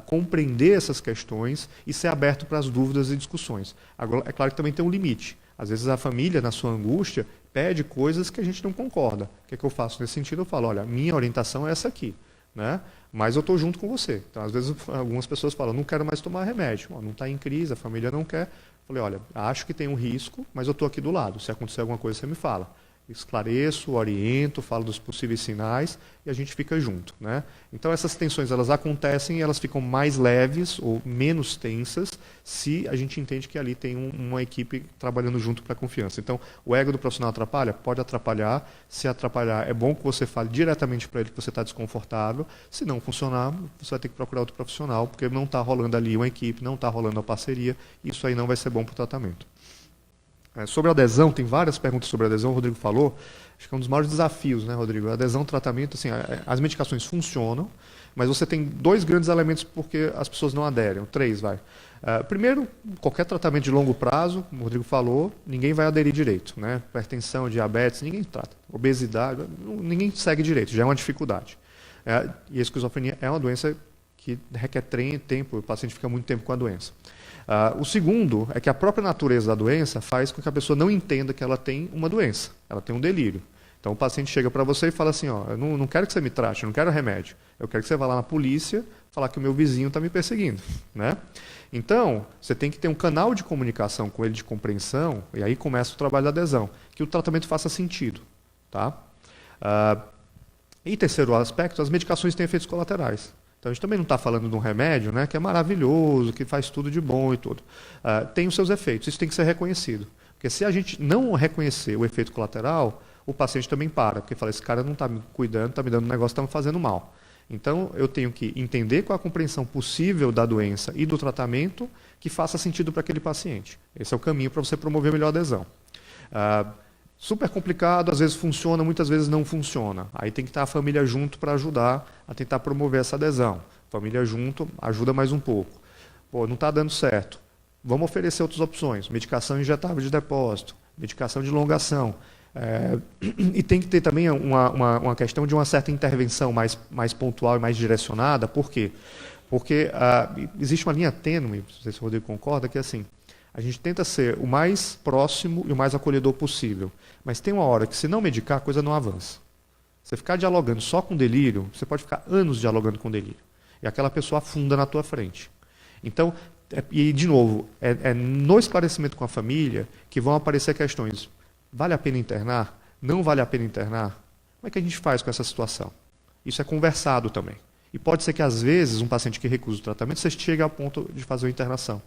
compreender essas questões e ser aberto para as dúvidas e discussões. Agora, é claro que também tem um limite. Às vezes a família, na sua angústia, pede coisas que a gente não concorda. O que é que eu faço nesse sentido? Eu falo, olha, minha orientação é essa aqui, né? Mas eu estou junto com você. Então, às vezes, algumas pessoas falam, não quero mais tomar remédio. Não está em crise, a família não quer. Eu falei, olha, acho que tem um risco, mas eu estou aqui do lado. Se acontecer alguma coisa, você me fala. Esclareço, oriento, falo dos possíveis sinais e a gente fica junto, né? Então essas tensões elas acontecem e elas ficam mais leves ou menos tensas se a gente entende que ali tem uma equipe trabalhando junto para a confiança. Então o ego do profissional atrapalha? Pode atrapalhar. Se atrapalhar, é bom que você fale diretamente para ele que você está desconfortável. Se não funcionar, você vai ter que procurar outro profissional porque não está rolando ali uma equipe, não está rolando a parceria. Isso aí não vai ser bom para o tratamento. Sobre a adesão, tem várias perguntas sobre a adesão, o Rodrigo falou. Acho que é um dos maiores desafios, né, Rodrigo? A adesão ao tratamento, assim, as medicações funcionam, mas você tem 2 grandes elementos porque as pessoas não aderem, 3, vai. Primeiro, qualquer tratamento de longo prazo, como o Rodrigo falou, ninguém vai aderir direito, né? Hipertensão, diabetes, ninguém trata. Obesidade, ninguém segue direito, já é uma dificuldade. E a esquizofrenia é uma doença que requer tempo, o paciente fica muito tempo com a doença. O segundo é que a própria natureza da doença faz com que a pessoa não entenda que ela tem uma doença, ela tem um delírio. Então o paciente chega para você e fala assim, ó, eu não quero que você me trate, eu não quero remédio, eu quero que você vá lá na polícia falar que o meu vizinho está me perseguindo, né? Então, você tem que ter um canal de comunicação com ele, de compreensão, e aí começa o trabalho da adesão, que o tratamento faça sentido, tá? E terceiro aspecto, as medicações têm efeitos colaterais. Então, a gente também não está falando de um remédio, né, que é maravilhoso, que faz tudo de bom e tudo. Tem os seus efeitos, isso tem que ser reconhecido. Porque se a gente não reconhecer o efeito colateral, o paciente também para, porque fala, esse cara não está me cuidando, está me dando um negócio, está me fazendo mal. Então, eu tenho que entender qual é a compreensão possível da doença e do tratamento que faça sentido para aquele paciente. Esse é o caminho para você promover melhor adesão. Super complicado, às vezes funciona, muitas vezes não funciona. Aí tem que estar a família junto para ajudar a tentar promover essa adesão. Família junto ajuda mais um pouco. Pô, não está dando certo. Vamos oferecer outras opções. Medicação injetável de depósito, medicação de longação. E tem que ter também uma questão de uma certa intervenção mais pontual e mais direcionada. Por quê? Porque existe uma linha tênue, não sei se o Rodrigo concorda, que é assim, a gente tenta ser o mais próximo e o mais acolhedor possível. Mas tem uma hora que, se não medicar, a coisa não avança. Você ficar dialogando só com delírio, você pode ficar anos dialogando com delírio. E aquela pessoa afunda na tua frente. Então, e de novo, no esclarecimento com a família que vão aparecer questões. Vale a pena internar? Não vale a pena internar? Como é que a gente faz com essa situação? Isso é conversado também. E pode ser que, às vezes, um paciente que recusa o tratamento, você chegue ao ponto de fazer uma internação,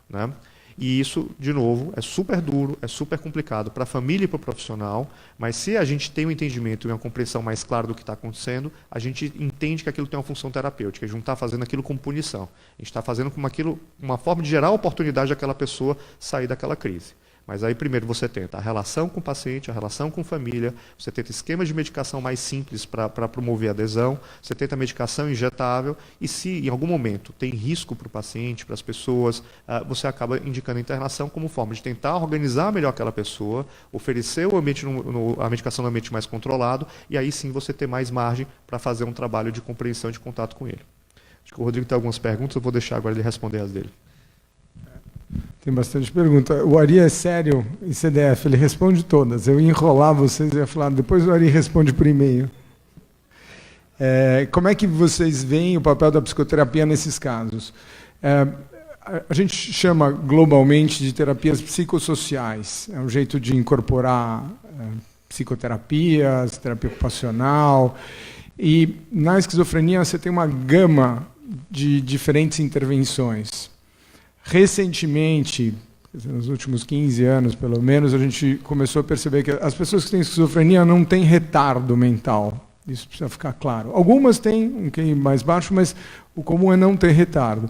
né? E isso, de novo, é super duro, é super complicado para a família e para o profissional, mas se a gente tem um entendimento e uma compreensão mais clara do que está acontecendo, a gente entende que aquilo tem uma função terapêutica, a gente não está fazendo aquilo como punição. A gente está fazendo como aquilo, uma forma de gerar a oportunidade daquela pessoa sair daquela crise. Mas aí primeiro você tenta a relação com o paciente, a relação com a família, você tenta esquemas de medicação mais simples para promover a adesão, você tenta medicação injetável e se em algum momento tem risco para o paciente, para as pessoas, você acaba indicando a internação como forma de tentar organizar melhor aquela pessoa, oferecer o ambiente a medicação no ambiente mais controlado e aí sim você ter mais margem para fazer um trabalho de compreensão e de contato com ele. Acho que o Rodrigo tem algumas perguntas, eu vou deixar agora ele responder as dele. Tem bastante pergunta. O Ari é sério em CDF, ele responde todas. Eu ia enrolar vocês e ia falar, depois o Ari responde por e-mail. Como é que vocês veem o papel da psicoterapia nesses casos? A gente chama globalmente de terapias psicossociais. É um jeito de incorporar psicoterapias, terapia ocupacional. E na esquizofrenia você tem uma gama de diferentes intervenções. Recentemente, nos últimos 15 anos, pelo menos, a gente começou a perceber que as pessoas que têm esquizofrenia não têm retardo mental. Isso precisa ficar claro. Algumas têm um QI mais baixo, mas o comum é não ter retardo.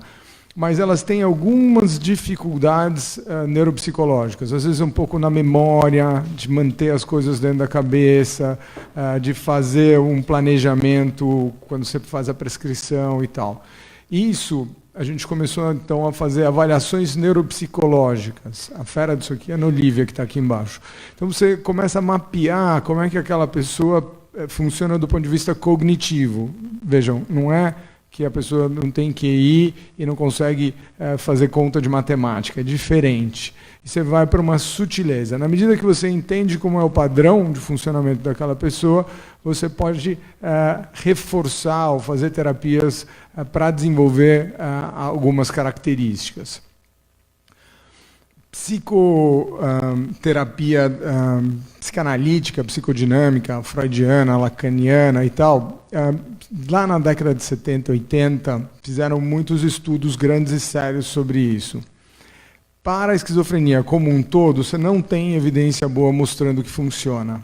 Mas elas têm algumas dificuldades neuropsicológicas. Às vezes um pouco na memória, de manter as coisas dentro da cabeça, de fazer um planejamento quando você faz a prescrição e tal. Isso... A gente começou, então, a fazer avaliações neuropsicológicas. A fera disso aqui é a Ana Olivia, que está aqui embaixo. Então, você começa a mapear como é que aquela pessoa funciona do ponto de vista cognitivo. Vejam, não é que a pessoa não tem QI e não consegue fazer conta de matemática. É diferente. E você vai para uma sutileza. Na medida que você entende como é o padrão de funcionamento daquela pessoa, você pode reforçar ou fazer terapias para desenvolver algumas características. Psicoterapia psicanalítica, psicodinâmica, freudiana, lacaniana e tal, lá na década de 70, 80, fizeram muitos estudos grandes e sérios sobre isso. Para a esquizofrenia como um todo, você não tem evidência boa mostrando que funciona.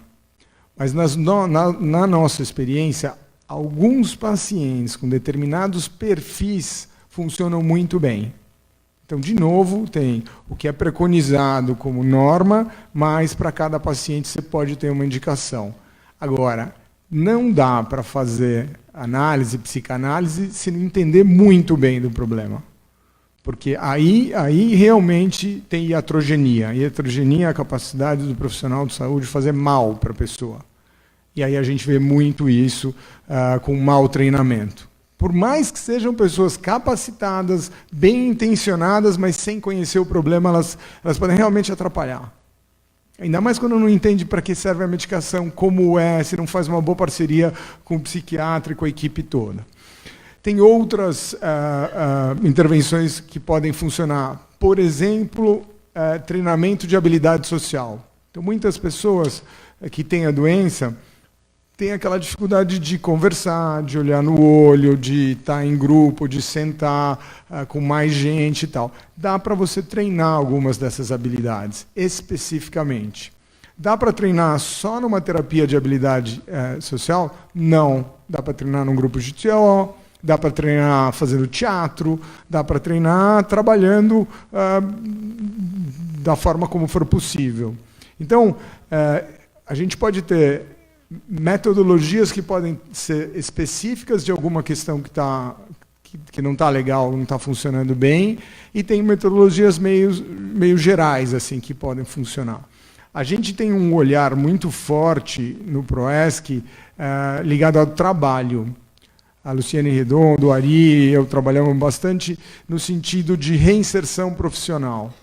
Mas na nossa experiência, alguns pacientes com determinados perfis funcionam muito bem. Então, de novo, tem o que é preconizado como norma, mas para cada paciente você pode ter uma indicação. Agora, não dá para fazer análise, psicanálise, se não entender muito bem do problema. Porque aí realmente tem iatrogenia. Iatrogenia é a capacidade do profissional de saúde fazer mal para a pessoa. E aí a gente vê muito isso com mau treinamento. Por mais que sejam pessoas capacitadas, bem intencionadas, mas sem conhecer o problema, elas podem realmente atrapalhar. Ainda mais quando não entende para que serve a medicação, como é, se não faz uma boa parceria com o psiquiatra e com a equipe toda. Tem outras intervenções que podem funcionar. Por exemplo, treinamento de habilidade social. Então, muitas pessoas que têm a doença têm aquela dificuldade de conversar, de olhar no olho, de estar em grupo, de sentar com mais gente e tal. Dá para você treinar algumas dessas habilidades, especificamente. Dá para treinar só numa terapia de habilidade social? Não. Dá para treinar num grupo de TO, dá para treinar fazendo teatro, dá para treinar trabalhando da forma como for possível. Então, a gente pode ter metodologias que podem ser específicas de alguma questão que não está legal, não está funcionando bem, e tem metodologias meio gerais assim que podem funcionar. A gente tem um olhar muito forte no PROESC ligado ao trabalho. A Luciane Redondo, o Ari e eu trabalhamos bastante no sentido de reinserção profissional.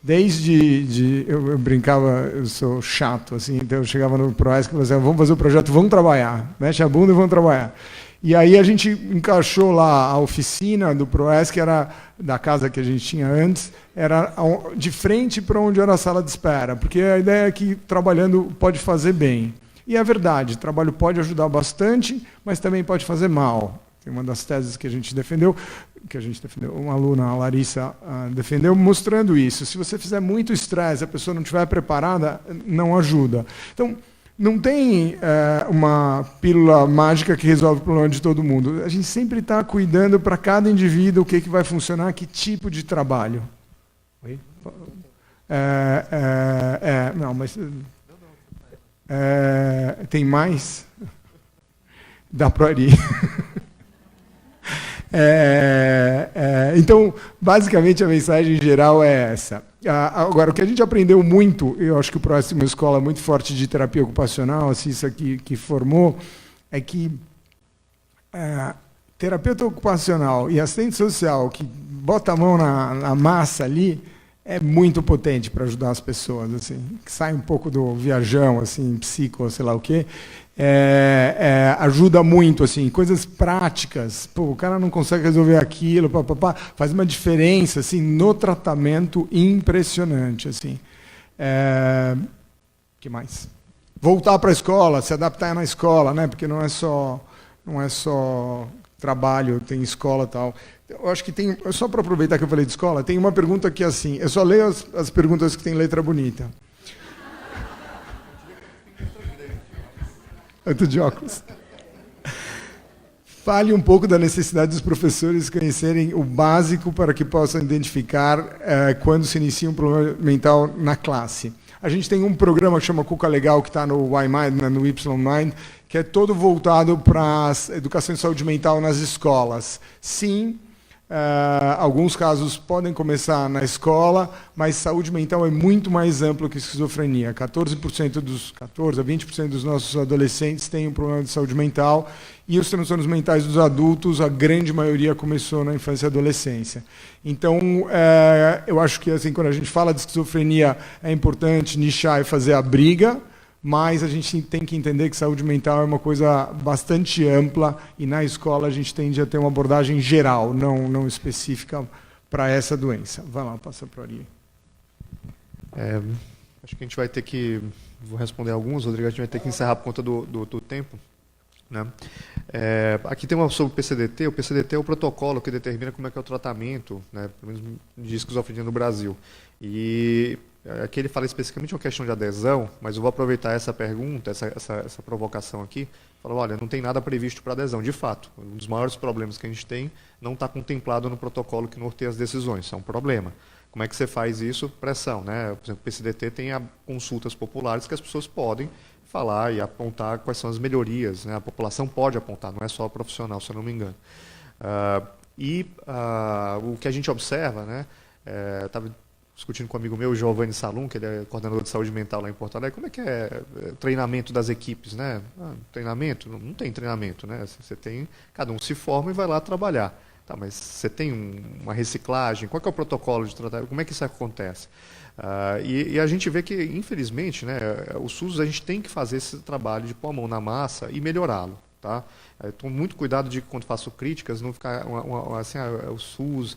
Eu brincava, eu sou chato, assim, então eu chegava no PROESC e falava assim, vamos fazer o projeto, vamos trabalhar, mexe a bunda e vamos trabalhar. E aí a gente encaixou lá a oficina do PROESC, que era da casa que a gente tinha antes, era de frente para onde era a sala de espera, porque a ideia é que trabalhando pode fazer bem. E é verdade, trabalho pode ajudar bastante, mas também pode fazer mal. Tem uma das teses que a gente defendeu, uma aluna, a Larissa, defendeu, mostrando isso. Se você fizer muito estresse, a pessoa não estiver preparada, não ajuda. Então, não tem uma pílula mágica que resolve o problema de todo mundo. A gente sempre está cuidando para cada indivíduo o que vai funcionar, que tipo de trabalho. Oi? Não, mas... tem mais? Dá para ir. Então, basicamente, a mensagem geral é essa. Agora, o que a gente aprendeu muito, eu acho que o próximo é uma escola muito forte de terapia ocupacional, assim, isso aqui que formou, é que terapeuta ocupacional e assistente social que bota a mão na massa ali é muito potente para ajudar as pessoas, assim, que sai um pouco do viajão, assim, psico, sei lá o quê. Ajuda muito, assim, coisas práticas. Pô, o cara não consegue resolver aquilo, faz uma diferença assim, no tratamento impressionante. Assim. Que mais? Voltar para a escola, se adaptar na escola, né? Porque não é só trabalho, tem escola e tal. Eu acho que tem, só para aproveitar que eu falei de escola, tem uma pergunta que é assim, eu só leio as perguntas que tem letra bonita. Eu tô de óculos. Fale um pouco da necessidade dos professores conhecerem o básico para que possam identificar quando se inicia um problema mental na classe. A gente tem um programa que chama Cuca Legal, que está no Y-Mind, no Y-Mind, que é todo voltado para a educação e saúde mental nas escolas. Sim, alguns casos podem começar na escola, mas saúde mental é muito mais amplo que esquizofrenia. 14 a 20% dos nossos adolescentes têm um problema de saúde mental, e os transtornos mentais dos adultos, a grande maioria começou na infância e adolescência. Então, eu acho que assim, quando a gente fala de esquizofrenia, é importante nichar e fazer a briga, mas a gente tem que entender que saúde mental é uma coisa bastante ampla, e na escola a gente tende a ter uma abordagem geral, não específica para essa doença. Vai lá, passa para ali. Acho que a gente vai ter que... Vou responder alguns, Rodrigo, a gente vai ter que encerrar por conta do tempo. Né? Aqui tem uma sobre o PCDT. O PCDT é o protocolo que determina como é que é o tratamento, né, pelo menos de esquizofrenia no Brasil. E aqui ele fala especificamente uma questão de adesão, mas eu vou aproveitar essa pergunta, essa provocação aqui, falar, olha, não tem nada previsto para adesão. De fato, um dos maiores problemas que a gente tem não está contemplado no protocolo que norteia as decisões, isso é um problema. Como é que você faz isso? Pressão, né? Por exemplo, o PCDT tem consultas populares que as pessoas podem falar e apontar quais são as melhorias, né? A população pode apontar, não é só o profissional, se eu não me engano. O que a gente observa, né? Estava discutindo com um amigo meu, o Giovanni Salum, que ele é coordenador de saúde mental lá em Porto Alegre, como é que é o treinamento das equipes, né? Treinamento? Não tem treinamento, né? Você tem, cada um se forma e vai lá trabalhar. Tá, mas você tem uma reciclagem, qual que é o protocolo de tratamento, como é que isso acontece? E a gente vê que, infelizmente, né, o SUS, a gente tem que fazer esse trabalho de pôr a mão na massa e melhorá-lo. Tá? Tomo muito cuidado de, quando faço críticas, não ficar assim, o SUS,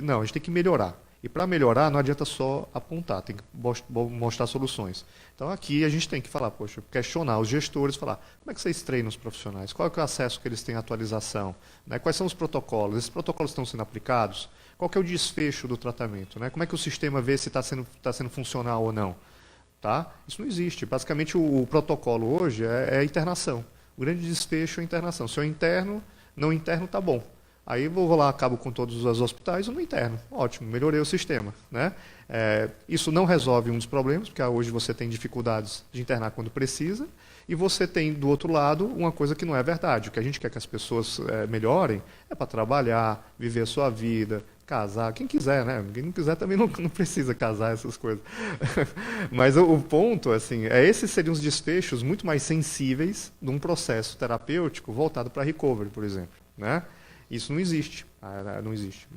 não, a gente tem que melhorar. E para melhorar, não adianta só apontar, tem que mostrar soluções. Então aqui a gente tem que falar, poxa, questionar os gestores, falar, como é que vocês treinam os profissionais? Qual é o acesso que eles têm à atualização? Né? Quais são os protocolos? Esses protocolos estão sendo aplicados? Qual que é o desfecho do tratamento? Né? Como é que o sistema vê se está sendo funcional ou não? Tá? Isso não existe. Basicamente o protocolo hoje é a internação. O grande desfecho é a internação. Se eu interno, não interno, tá bom. Aí vou lá, acabo com todos os hospitais, eu não interno. Ótimo, melhorei o sistema. Né? Isso não resolve um dos problemas, porque hoje você tem dificuldades de internar quando precisa, e você tem, do outro lado, uma coisa que não é verdade. O que a gente quer que as pessoas melhorem é para trabalhar, viver a sua vida, casar, quem quiser, né? Quem não quiser também não precisa casar, essas coisas. Mas o ponto, assim, esses seriam os desfechos muito mais sensíveis de um processo terapêutico voltado para recovery, por exemplo. Né? Isso não existe. Não existe.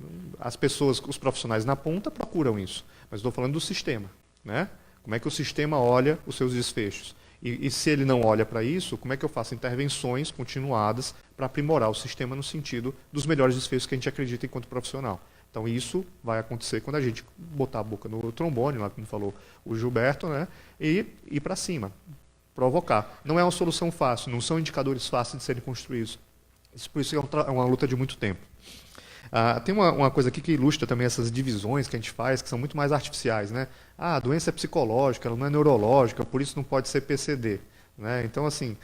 As pessoas, os profissionais na ponta procuram isso. Mas estou falando do sistema. Né? Como é que o sistema olha os seus desfechos? E se ele não olha para isso, como é que eu faço intervenções continuadas para aprimorar o sistema no sentido dos melhores desfechos que a gente acredita enquanto profissional? Então isso vai acontecer quando a gente botar a boca no trombone, lá como falou o Gilberto, né? E ir para cima, provocar. Não é uma solução fácil, não são indicadores fáceis de serem construídos. Por isso é uma luta de muito tempo. Tem uma coisa aqui que ilustra também essas divisões que a gente faz, que são muito mais artificiais. Né? A doença é psicológica, ela não é neurológica, por isso não pode ser PCD. Né? Então, assim,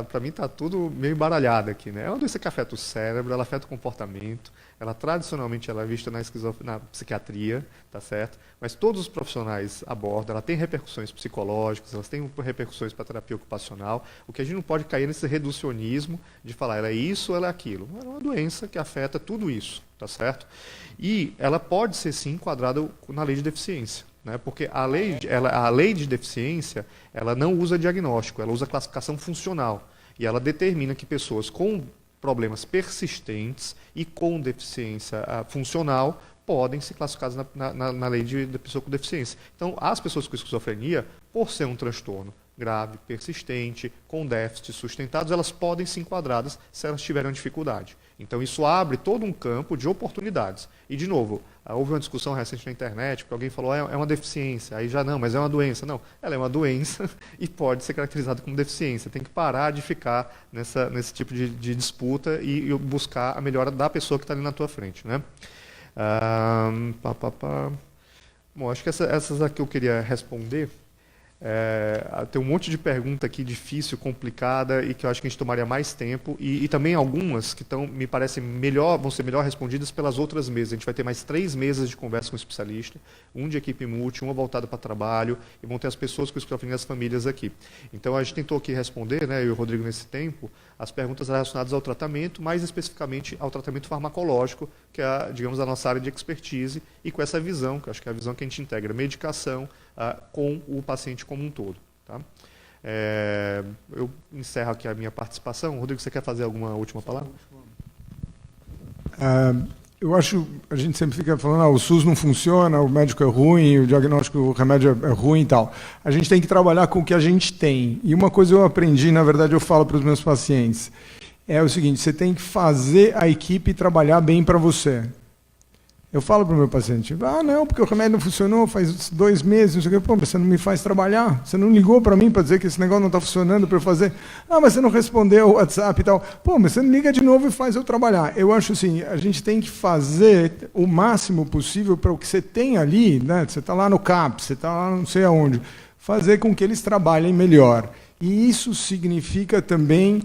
para mim está tudo meio embaralhado aqui. Né? É uma doença que afeta o cérebro, ela afeta o comportamento, ela tradicionalmente ela é vista na psiquiatria, tá certo? Mas todos os profissionais abordam, ela tem repercussões psicológicas, elas têm repercussões para a terapia ocupacional. O que a gente não pode cair nesse reducionismo de falar ela é isso ou ela é aquilo. É uma doença que afeta tudo isso, tá certo? E ela pode ser sim enquadrada na lei de deficiência. Né? Porque a lei de deficiência ela não usa diagnóstico, ela usa classificação funcional. E ela determina que pessoas com problemas persistentes e com deficiência funcional podem ser classificadas na lei de pessoa com deficiência. Então, as pessoas com esquizofrenia, por ser um transtorno grave, persistente, com déficits sustentados, elas podem ser enquadradas se elas tiverem dificuldade. Então, isso abre todo um campo de oportunidades. E, de novo, houve uma discussão recente na internet, porque alguém falou, é uma deficiência, aí já não, mas é uma doença. Não, ela é uma doença e pode ser caracterizada como deficiência. Tem que parar de ficar nesse tipo de disputa e buscar a melhora da pessoa que está ali na tua frente. Né? Bom, acho que essas aqui eu queria responder. Tem um monte de pergunta aqui difícil, complicada e que eu acho que a gente tomaria mais tempo e também algumas que me parecem vão ser melhor respondidas pelas outras mesas. A gente vai ter mais 3 mesas de conversa com o especialista, um de equipe multi, uma voltada para trabalho e vão ter as pessoas com esquizofrenia e as famílias aqui. Então a gente tentou aqui responder, né, eu e o Rodrigo nesse tempo, as perguntas relacionadas ao tratamento, mais especificamente ao tratamento farmacológico, que é, digamos, a nossa área de expertise e com essa visão, que eu acho que é a visão que a gente integra medicação com o paciente como um todo. Tá? Eu encerro aqui a minha participação. Rodrigo, você quer fazer alguma última palavra? Eu acho, a gente sempre fica falando, o SUS não funciona, o médico é ruim, o diagnóstico, o remédio é ruim e tal. A gente tem que trabalhar com o que a gente tem. E uma coisa eu aprendi, na verdade eu falo para os meus pacientes, é o seguinte, você tem que fazer a equipe trabalhar bem para você. Eu falo para o meu paciente, não, porque o remédio não funcionou faz 2 meses, não sei o quê. Pô, mas você não me faz trabalhar, você não ligou para mim para dizer que esse negócio não está funcionando para eu fazer. Mas você não respondeu o WhatsApp e tal. Pô, mas você não liga de novo e faz eu trabalhar. Eu acho assim, a gente tem que fazer o máximo possível para o que você tem ali, né? Você está lá no CAPS, você está lá não sei aonde, fazer com que eles trabalhem melhor. E isso significa também...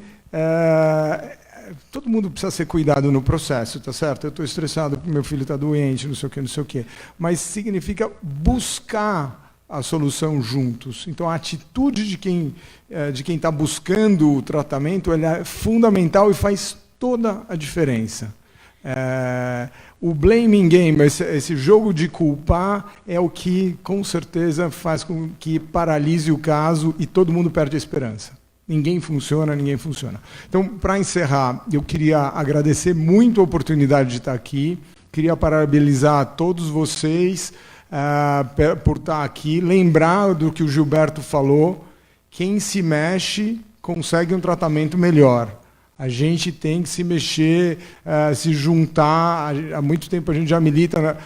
todo mundo precisa ser cuidado no processo, tá certo? Eu estou estressado porque meu filho está doente, não sei o quê, não sei o quê. Mas significa buscar a solução juntos. Então, a atitude de quem está buscando o tratamento ela é fundamental e faz toda a diferença. O blaming game, esse jogo de culpar, é o que, com certeza, faz com que paralise o caso e todo mundo perde a esperança. Ninguém funciona. Então, para encerrar, eu queria agradecer muito a oportunidade de estar aqui. Queria parabenizar a todos vocês por estar aqui. Lembrar do que o Gilberto falou. Quem se mexe consegue um tratamento melhor. A gente tem que se mexer, se juntar. Há muito tempo a gente já milita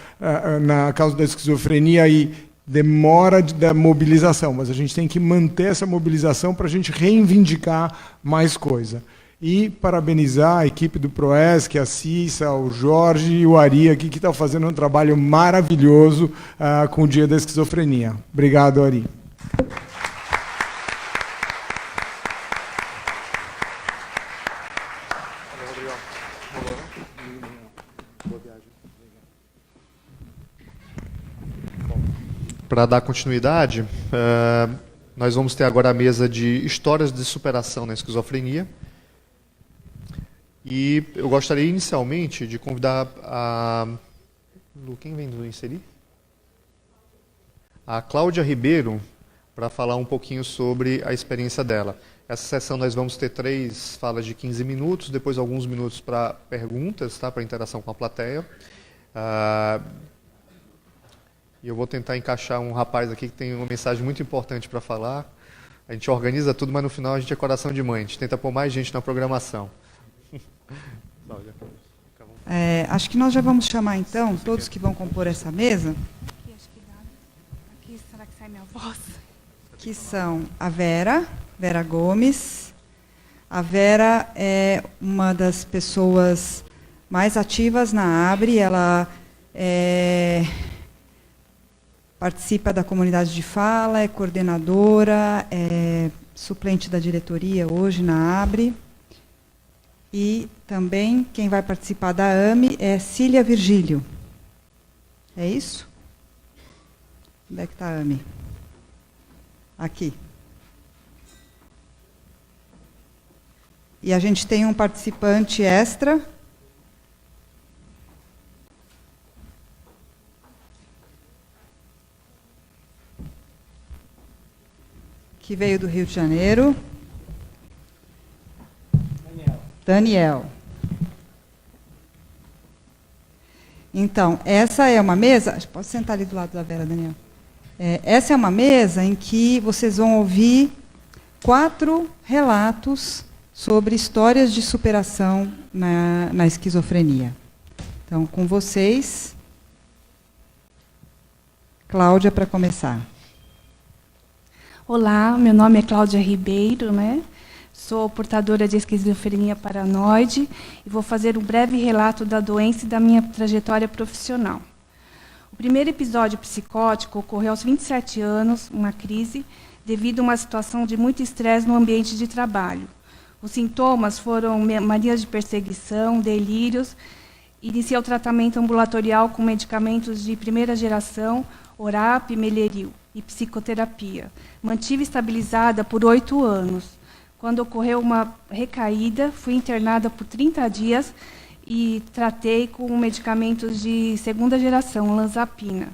na causa da esquizofrenia e demora da mobilização, mas a gente tem que manter essa mobilização para a gente reivindicar mais coisa. E parabenizar a equipe do PROESC, a Cissa, o Jorge e o Ari aqui, que estão fazendo um trabalho maravilhoso com o Dia da Esquizofrenia. Obrigado, Ari. Para dar continuidade, nós vamos ter agora a mesa de histórias de superação na esquizofrenia. E eu gostaria inicialmente de convidar a... Quem vem do inserir? A Cláudia Ribeiro, para falar um pouquinho sobre a experiência dela. Essa sessão nós vamos ter 3 falas de 15 minutos, depois alguns minutos para perguntas, tá? Para interação com a plateia. E eu vou tentar encaixar um rapaz aqui que tem uma mensagem muito importante para falar. A gente organiza tudo, mas no final a gente é coração de mãe. A gente tenta pôr mais gente na programação. Acho que nós já vamos chamar, então, todos que vão compor essa mesa. Aqui, será que sai minha voz? Que são a Vera Gomes. A Vera é uma das pessoas mais ativas na ABRE. Ela participa da comunidade de fala, é coordenadora, é suplente da diretoria hoje na ABRE. E também quem vai participar da AME é Cília Virgílio. É isso? Onde é que está a AME? Aqui. E a gente tem um participante extra. Que veio do Rio de Janeiro. Daniel. Então, essa é uma mesa... Pode sentar ali do lado da Vera, Daniel. Essa é uma mesa em que vocês vão ouvir 4 relatos sobre histórias de superação na esquizofrenia. Então, com vocês, Cláudia, para começar. Olá, meu nome é Cláudia Ribeiro, né? Sou portadora de esquizofrenia paranoide e vou fazer um breve relato da doença e da minha trajetória profissional. O primeiro episódio psicótico ocorreu aos 27 anos, uma crise, devido a uma situação de muito estresse no ambiente de trabalho. Os sintomas foram manias de perseguição, delírios. Iniciei o tratamento ambulatorial com medicamentos de primeira geração, Orap, Meleril e psicoterapia. Mantive estabilizada por 8 anos. Quando ocorreu uma recaída, fui internada por 30 dias e tratei com medicamentos de segunda geração, Lanzapina.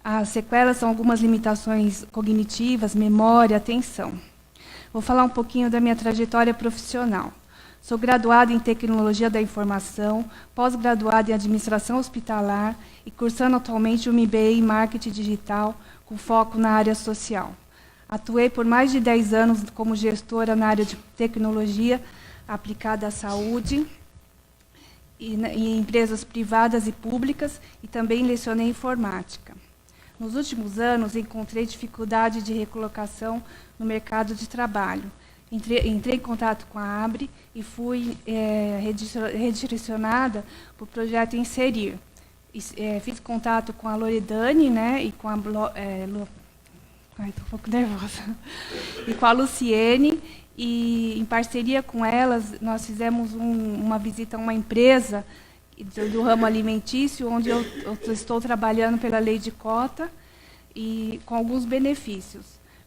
As sequelas são algumas limitações cognitivas, memória, atenção. Vou falar um pouquinho da minha trajetória profissional. Sou graduada em Tecnologia da Informação, pós-graduada em Administração Hospitalar e cursando atualmente o MBA em Marketing Digital, com foco na área social. Atuei por mais de 10 anos como gestora na área de tecnologia aplicada à saúde em empresas privadas e públicas, e também lecionei informática. Nos últimos anos, encontrei dificuldade de recolocação no mercado de trabalho. Entrei em contato com a ABRE e fui redirecionada para o projeto Inserir. Fiz contato com a Loredane, né, e com a estou um pouco nervosa. E com a Luciene, e em parceria com elas, nós fizemos uma visita a uma empresa do ramo alimentício, onde eu estou trabalhando pela lei de cota e com alguns benefícios.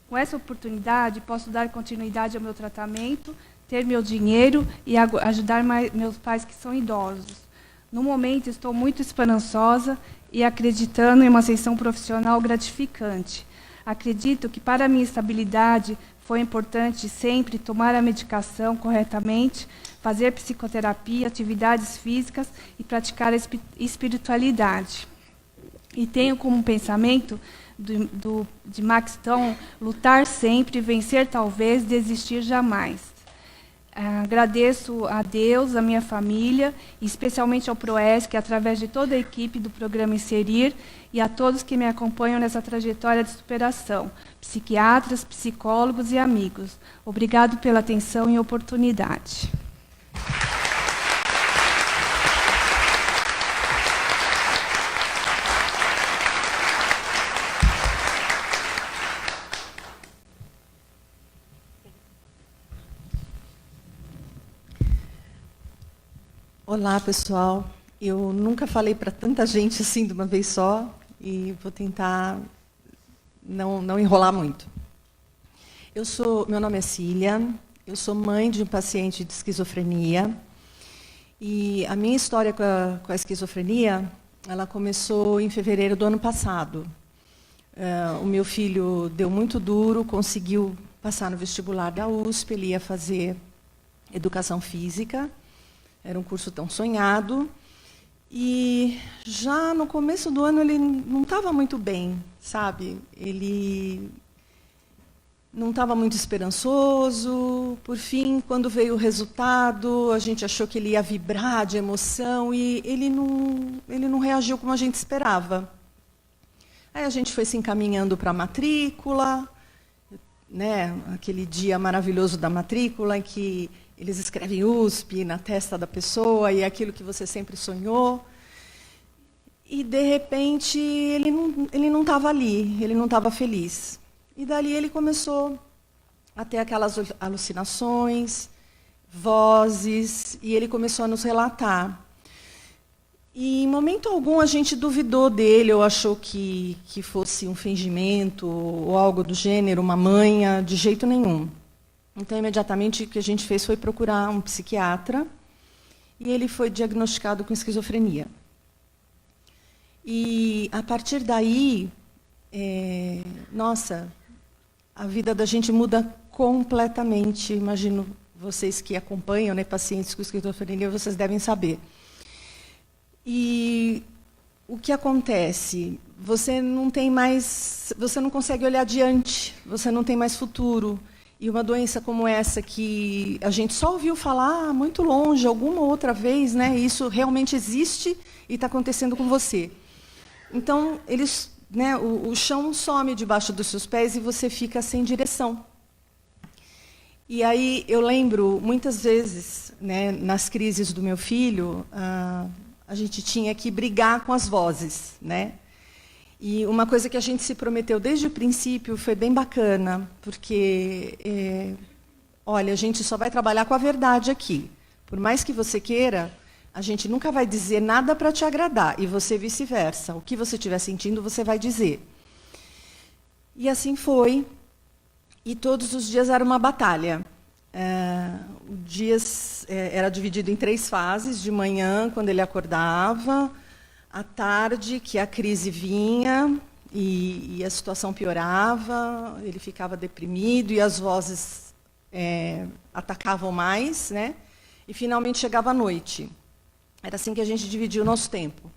Com essa oportunidade, posso dar continuidade ao meu tratamento, ter meu dinheiro e ajudar meus pais que são idosos. No momento, estou muito esperançosa e acreditando em uma ascensão profissional gratificante. Acredito que, para a minha estabilidade, foi importante sempre tomar a medicação corretamente, fazer psicoterapia, atividades físicas e praticar a espiritualidade. E tenho como pensamento de Max Stone, lutar sempre, vencer talvez, desistir jamais. Agradeço a Deus, a minha família, e especialmente ao PROESC, através de toda a equipe do programa Inserir, e a todos que me acompanham nessa trajetória de superação, psiquiatras, psicólogos e amigos. Obrigado pela atenção e oportunidade. Olá, pessoal. Eu nunca falei para tanta gente assim de uma vez só e vou tentar não enrolar muito. Meu nome é Cília, eu sou mãe de um paciente de esquizofrenia e a minha história com a esquizofrenia, ela começou em fevereiro do ano passado. O meu filho deu muito duro, conseguiu passar no vestibular da USP, ele ia fazer educação física. Era um curso tão sonhado. E já no começo do ano ele não estava muito bem, sabe? Ele não estava muito esperançoso. Por fim, quando veio o resultado, a gente achou que ele ia vibrar de emoção e ele não reagiu como a gente esperava. Aí a gente foi se encaminhando para a matrícula, né? Aquele dia maravilhoso da matrícula em que eles escrevem USP na testa da pessoa e é aquilo que você sempre sonhou. E, de repente, ele não estava ali, ele não estava feliz. E dali ele começou a ter aquelas alucinações, vozes, e ele começou a nos relatar. E, em momento algum, a gente duvidou dele, ou achou que fosse um fingimento, ou algo do gênero, uma manha, de jeito nenhum. Então, imediatamente, o que a gente fez foi procurar um psiquiatra e ele foi diagnosticado com esquizofrenia. E, a partir daí, nossa, a vida da gente muda completamente. Imagino vocês que acompanham, né, pacientes com esquizofrenia, vocês devem saber. E o que acontece? Você não consegue olhar adiante, você não tem mais futuro. E uma doença como essa, que a gente só ouviu falar muito longe, alguma outra vez, né? Isso realmente existe e está acontecendo com você. Então, né, o chão some debaixo dos seus pés e você fica sem direção. E aí eu lembro, muitas vezes, né, nas crises do meu filho, a gente tinha que brigar com as vozes, né? E uma coisa que a gente se prometeu desde o princípio foi bem bacana, porque, olha, a gente só vai trabalhar com a verdade aqui. Por mais que você queira, a gente nunca vai dizer nada para te agradar, e você vice-versa. O que você estiver sentindo, você vai dizer. E assim foi, e todos os dias era uma batalha. O dia era dividido em 3 fases: de manhã, quando ele acordava, à tarde, que a crise vinha e a situação piorava, ele ficava deprimido e as vozes atacavam mais, né? E finalmente chegava a noite. Era assim que a gente dividia o nosso tempo.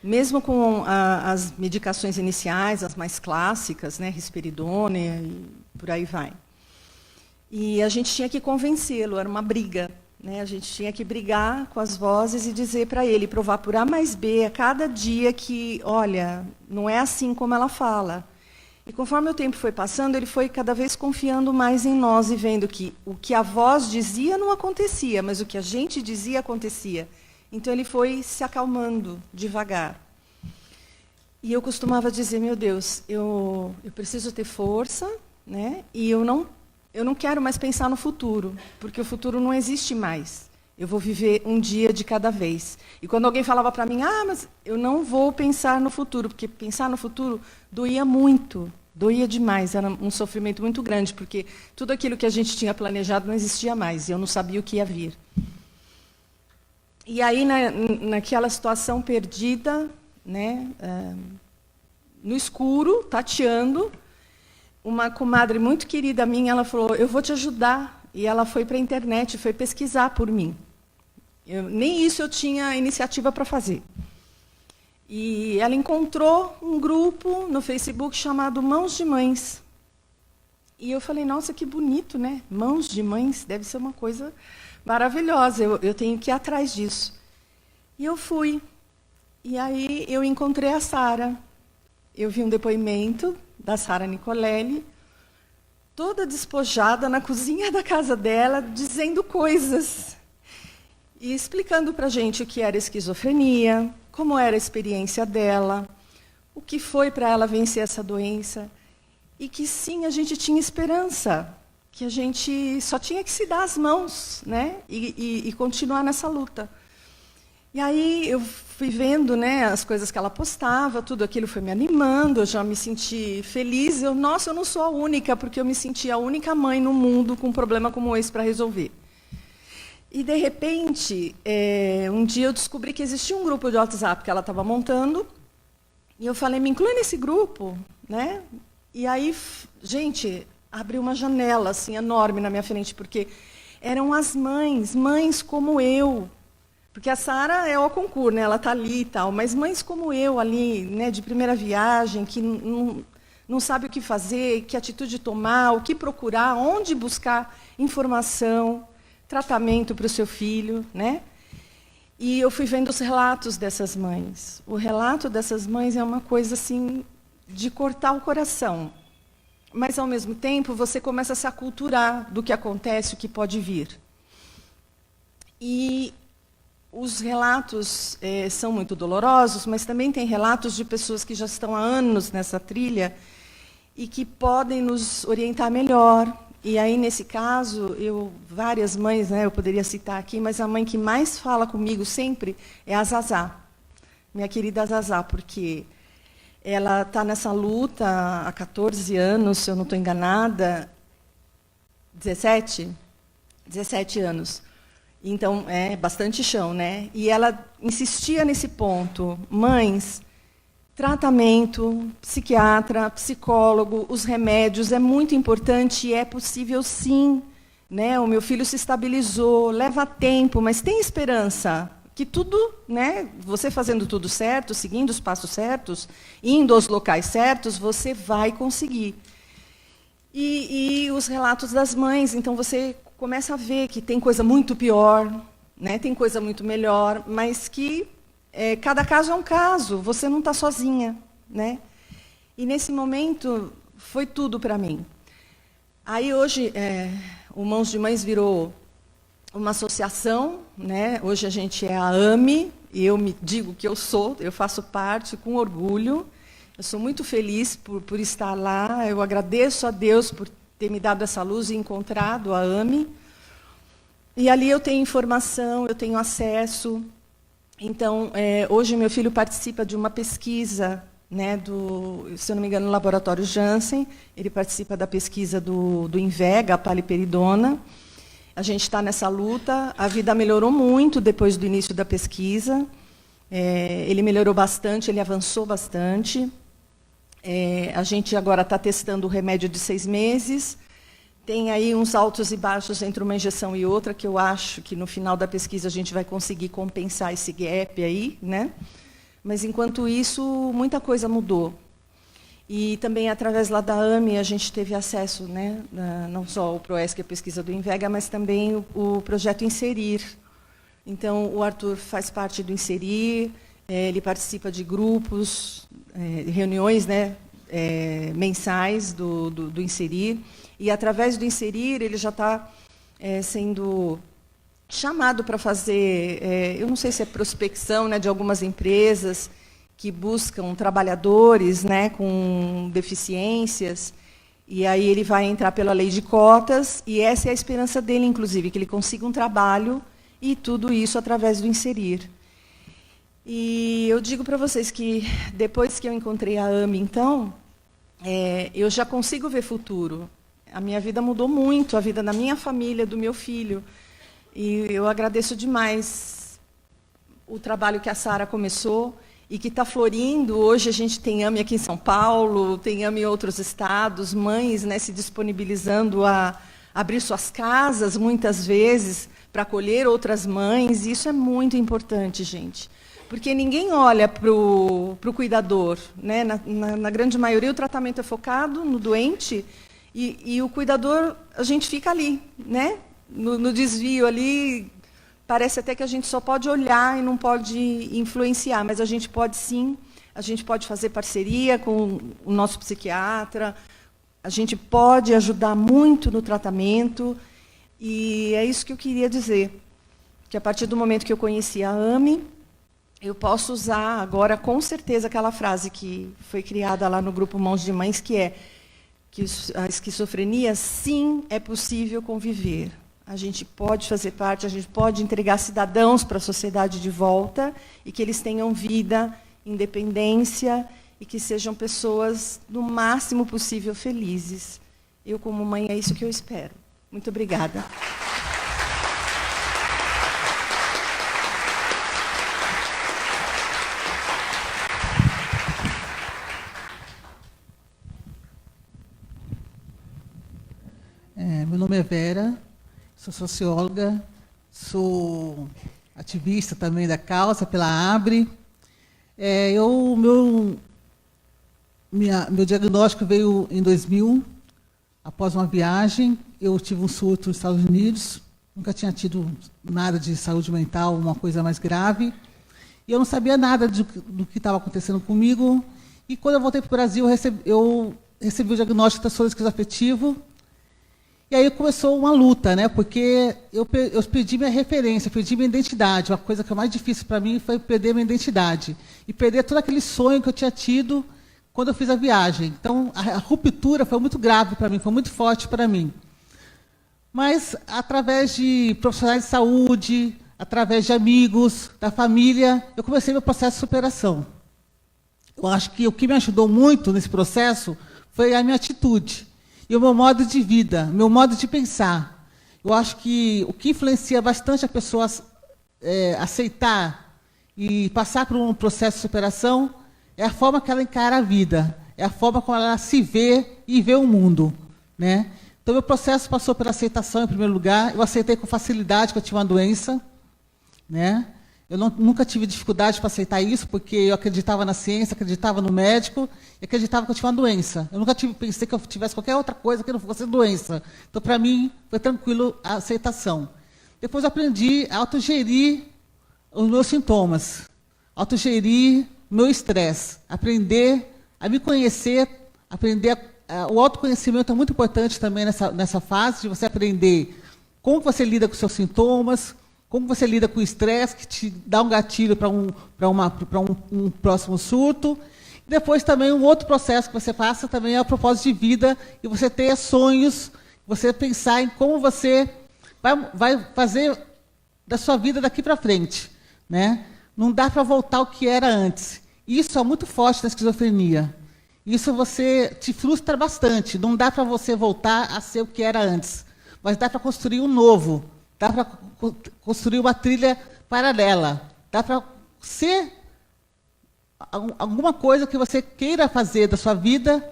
Mesmo com as medicações iniciais, as mais clássicas, né, risperidona e por aí vai. E a gente tinha que convencê-lo, era uma briga, né? A gente tinha que brigar com as vozes e dizer para ele, provar por A mais B a cada dia que, olha, não é assim como ela fala. E conforme o tempo foi passando, ele foi cada vez confiando mais em nós e vendo que o que a voz dizia não acontecia, mas o que a gente dizia acontecia. Então ele foi se acalmando devagar. E eu costumava dizer, meu Deus, eu preciso ter força, né? E eu não quero mais pensar no futuro, porque o futuro não existe mais. Eu vou viver um dia de cada vez. E quando alguém falava para mim, mas eu não vou pensar no futuro, porque pensar no futuro doía muito, doía demais, era um sofrimento muito grande, porque tudo aquilo que a gente tinha planejado não existia mais, e eu não sabia o que ia vir. E aí, naquela situação perdida, né, no escuro, tateando, uma comadre muito querida minha, ela falou, eu vou te ajudar. E ela foi para a internet, foi pesquisar por mim. Nem isso eu tinha iniciativa para fazer. E ela encontrou um grupo no Facebook chamado Mãos de Mães. E eu falei, nossa, que bonito, né? Mãos de Mães, deve ser uma coisa maravilhosa, eu tenho que ir atrás disso. E eu fui. E aí eu encontrei a Sara. Eu vi um depoimento da Sara Nicolelli, toda despojada na cozinha da casa dela, dizendo coisas e explicando para a gente o que era esquizofrenia, como era a experiência dela, o que foi para ela vencer essa doença, e que sim, a gente tinha esperança, que a gente só tinha que se dar as mãos, né, e continuar nessa luta. E aí eu fui vendo, né, as coisas que ela postava, tudo aquilo foi me animando, eu já me senti feliz. Nossa, eu não sou a única, porque eu me senti a única mãe no mundo com um problema como esse para resolver. E, de repente, um dia eu descobri que existia um grupo de WhatsApp que ela estava montando, e eu falei, me inclui nesse grupo, né? E aí, gente, abriu uma janela assim, enorme na minha frente, porque eram as mães como eu. Porque a Sara é o concurso, né? Ela está ali e tal, mas mães como eu ali, né, de primeira viagem, que não sabe o que fazer, que atitude tomar, o que procurar, onde buscar informação, tratamento para o seu filho, né? E eu fui vendo os relatos dessas mães. O relato dessas mães é uma coisa assim de cortar o coração. Mas, ao mesmo tempo, você começa a se aculturar do que acontece, o que pode vir. E os relatos são muito dolorosos, mas também tem relatos de pessoas que já estão há anos nessa trilha e que podem nos orientar melhor. E aí, nesse caso, várias mães, né, eu poderia citar aqui, mas a mãe que mais fala comigo sempre é a Zazá, minha querida Zazá, porque ela está nessa luta há 14 anos, se eu não estou enganada, 17 anos. Então, é bastante chão, né? E ela insistia nesse ponto. Mães, tratamento, psiquiatra, psicólogo, os remédios, é muito importante e é possível sim. Né? O meu filho se estabilizou, leva tempo, mas tem esperança. Que tudo, né, você fazendo tudo certo, seguindo os passos certos, indo aos locais certos, você vai conseguir. E os relatos das mães, então você começa a ver que tem coisa muito pior, né, tem coisa muito melhor, mas que cada caso é um caso, você não está sozinha. Né? E, nesse momento, foi tudo para mim. Aí, hoje, o Mãos de Mães virou uma associação. Né? Hoje, a gente é a AME, e eu me digo que eu faço parte com orgulho. Eu sou muito feliz por estar lá, eu agradeço a Deus por ter me dado essa luz e encontrado a AME. E ali eu tenho informação, eu tenho acesso. Então, hoje meu filho participa de uma pesquisa, né, se eu não me engano, no Laboratório Janssen. Ele participa da pesquisa do Invega, a paliperidona. A gente está nessa luta. A vida melhorou muito depois do início da pesquisa. Ele melhorou bastante, ele avançou bastante. A gente agora está testando o remédio de 6 meses. Tem aí uns altos e baixos entre uma injeção e outra, que eu acho que no final da pesquisa a gente vai conseguir compensar esse gap aí, né? Mas, enquanto isso, muita coisa mudou. E também, através lá da AME, a gente teve acesso, né, não só o PROESC, a pesquisa do Invega, mas também o projeto Inserir. Então, o Arthur faz parte do Inserir, ele participa de grupos, reuniões, né, mensais do Inserir, e, através do Inserir, ele já está sendo chamado para fazer, eu não sei se é prospecção, né, de algumas empresas que buscam trabalhadores, né, com deficiências, e aí ele vai entrar pela lei de cotas, e essa é a esperança dele, inclusive, que ele consiga um trabalho, e tudo isso através do Inserir. E eu digo para vocês que, depois que eu encontrei a AME, então, eu já consigo ver futuro. A minha vida mudou muito, a vida da minha família, do meu filho, e eu agradeço demais o trabalho que a Sara começou, e que está florindo. Hoje a gente tem AME aqui em São Paulo, tem AME em outros estados, mães, né, se disponibilizando a abrir suas casas, muitas vezes, para acolher outras mães. E isso é muito importante, gente. Porque ninguém olha para o cuidador. Né? Na grande maioria, o tratamento é focado no doente, e o cuidador, a gente fica ali, né? No desvio ali. Parece até que a gente só pode olhar e não pode influenciar, mas a gente pode sim, a gente pode fazer parceria com o nosso psiquiatra, a gente pode ajudar muito no tratamento, e é isso que eu queria dizer, que a partir do momento que eu conheci a AME, eu posso usar agora, com certeza, aquela frase que foi criada lá no grupo Mãos de Mães, que é que a esquizofrenia, sim, é possível conviver. A gente pode fazer parte, a gente pode entregar cidadãos para a sociedade de volta, e que eles tenham vida, independência, e que sejam pessoas, no máximo possível, felizes. Eu, como mãe, é isso que eu espero. Muito obrigada. Meu nome é Vera, sou socióloga, sou ativista também da causa, pela ABRE. Meu diagnóstico veio em 2000, após uma viagem. Eu tive um surto nos Estados Unidos, nunca tinha tido nada de saúde mental, uma coisa mais grave. E eu não sabia nada do que estava acontecendo comigo. E quando eu voltei para o Brasil, eu recebi o diagnóstico de transtorno esquizoafetivo. E aí começou uma luta, né? Porque eu perdi minha referência, perdi minha identidade. Uma coisa que é mais difícil para mim foi perder minha identidade. E perder todo aquele sonho que eu tinha tido quando eu fiz a viagem. Então, a ruptura foi muito grave para mim, foi muito forte para mim. Mas, através de profissionais de saúde, através de amigos, da família, eu comecei meu processo de superação. Eu acho que o que me ajudou muito nesse processo foi a minha atitude. E o meu modo de vida, meu modo de pensar. Eu acho que o que influencia bastante a pessoa aceitar e passar por um processo de superação é a forma que ela encara a vida, é a forma como ela se vê e vê o mundo. Né? Então, meu processo passou pela aceitação, em primeiro lugar. Eu aceitei com facilidade que eu tinha uma doença. Né? Eu nunca tive dificuldade para aceitar isso, porque eu acreditava na ciência, acreditava no médico, e acreditava que eu tinha uma doença. Eu nunca pensei que eu tivesse qualquer outra coisa que não fosse doença. Então, para mim, foi tranquilo a aceitação. Depois, eu aprendi a autogerir os meus sintomas, autogerir o meu estresse, aprender a me conhecer, o autoconhecimento é muito importante também nessa fase, de você aprender como você lida com os seus sintomas, como você lida com o estresse, que te dá um gatilho para um próximo surto. E depois também um outro processo que você passa também é o propósito de vida, e você ter sonhos, você pensar em como você vai fazer da sua vida daqui para frente. Né? Não dá para voltar ao que era antes. Isso é muito forte na esquizofrenia. Isso te frustra bastante. Não dá para você voltar a ser o que era antes. Mas dá para construir um novo. Dá para construir uma trilha paralela. Dá para ser alguma coisa que você queira fazer da sua vida,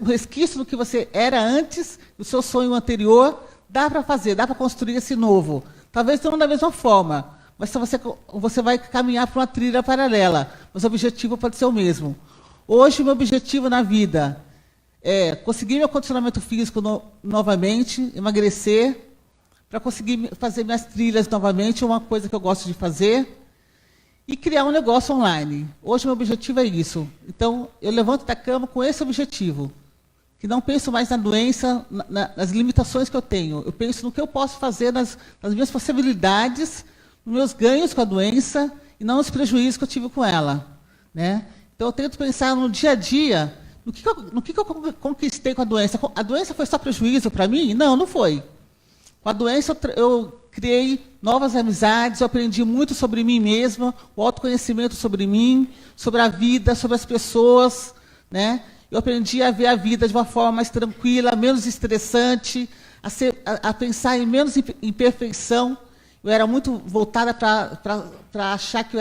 o resquício do que você era antes, do seu sonho anterior, dá para fazer, dá para construir esse novo. Talvez não da mesma forma, mas você vai caminhar para uma trilha paralela, mas o objetivo pode ser o mesmo. Hoje, o meu objetivo na vida é conseguir meu condicionamento físico novamente, emagrecer, para conseguir fazer minhas trilhas novamente, é uma coisa que eu gosto de fazer, e criar um negócio online. Hoje, meu objetivo é isso. Então, eu levanto da cama com esse objetivo, que não penso mais na doença, nas limitações que eu tenho. Eu penso no que eu posso fazer, nas minhas possibilidades, nos meus ganhos com a doença, e não nos prejuízos que eu tive com ela, né? Então, eu tento pensar no dia a dia, no que eu conquistei com a doença. A doença foi só prejuízo para mim? Não, não foi. Com a doença, eu criei novas amizades, eu aprendi muito sobre mim mesma, o autoconhecimento sobre mim, sobre a vida, sobre as pessoas, né? Eu aprendi a ver a vida de uma forma mais tranquila, menos estressante, a pensar em menos imperfeição. Eu era muito voltada para achar que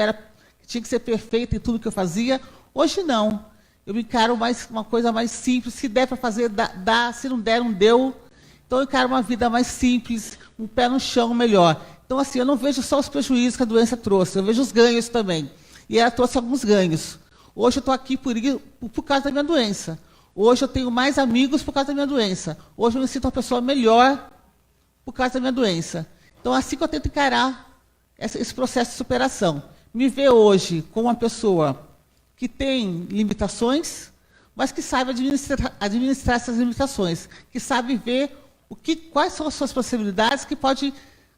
tinha que ser perfeita em tudo que eu fazia. Hoje, não. Eu me encaro mais uma coisa mais simples. Se der para fazer, dá. Se não der, não deu. Então, eu encaro uma vida mais simples, um pé no chão melhor. Então, assim, eu não vejo só os prejuízos que a doença trouxe, eu vejo os ganhos também. E ela trouxe alguns ganhos. Hoje eu estou aqui por causa da minha doença. Hoje eu tenho mais amigos por causa da minha doença. Hoje eu me sinto uma pessoa melhor por causa da minha doença. Então, é assim que eu tento encarar esse processo de superação. Me ver hoje como uma pessoa que tem limitações, mas que saiba administrar essas limitações, que sabe ver quais são as suas possibilidades, que pode